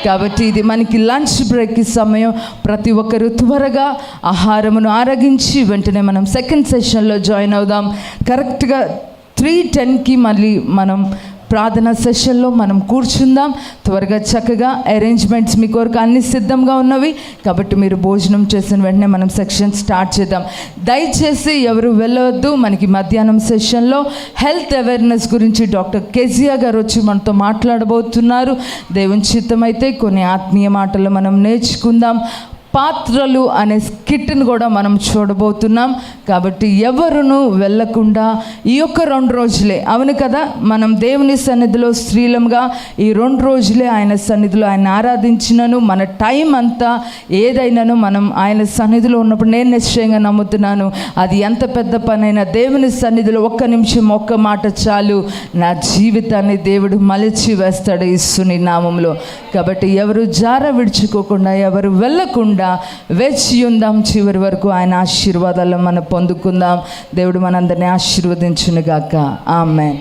కాబట్టి ఇది మనకి లంచ్ బ్రేక్ సమయం. ప్రతి ఒక్కరు త్వరగా ఆహారమును ఆరగించి వెంటనే మనం సెకండ్ సెషన్లో జాయిన్ అవుదాం. కరెక్ట్గా 3:10కి మళ్ళీ మనం ప్రార్థన సెషన్లో మనం కూర్చుందాం. త్వరగా చక్కగా అరేంజ్మెంట్స్ మీ కొరకు అన్ని సిద్ధంగా ఉన్నవి. కాబట్టి మీరు భోజనం చేసిన వెంటనే మనం సెక్షన్ స్టార్ట్ చేద్దాం. దయచేసి ఎవరు వెళ్ళవద్దు. మనకి మధ్యాహ్నం సెషన్లో హెల్త్ అవేర్నెస్ గురించి డాక్టర్ కెజియా గారు వచ్చి మనతో మాట్లాడబోతున్నారు. దేవుని చిత్తమైతే కొన్ని ఆత్మీయ మాటలు మనం నేర్చుకుందాం. పాత్రలు అనే స్కిట్ని కూడా మనం చూడబోతున్నాం. కాబట్టి ఎవరును వెళ్ళకుండా ఈ యొక్క 2 రోజులే, అవును కదా, మనం దేవుని సన్నిధిలో స్త్రీలంగా ఈ 2 రోజులే ఆయన సన్నిధిలో ఆయన ఆరాధించినను మన టైం అంతా ఏదైనాను మనం ఆయన సన్నిధిలో ఉన్నప్పుడు నేను నిశ్చయంగా నమ్ముతున్నాను అది ఎంత పెద్ద పనైనా దేవుని సన్నిధిలో 1 నిమిషం 1 మాట చాలు నా జీవితాన్ని దేవుడు మలిచి వేస్తాడు యేసుని నామములో. కాబట్టి ఎవరు జార విడుచుకోకుండా ఎవరు వెళ్ళకుండా వేచి ఉందాం చివరి వరకు. ఆయన ఆశీర్వాదాలను మనం పొందుకుందాం. దేవుడు మనందరినీ ఆశీర్వదించునుగాక. ఆమేన్.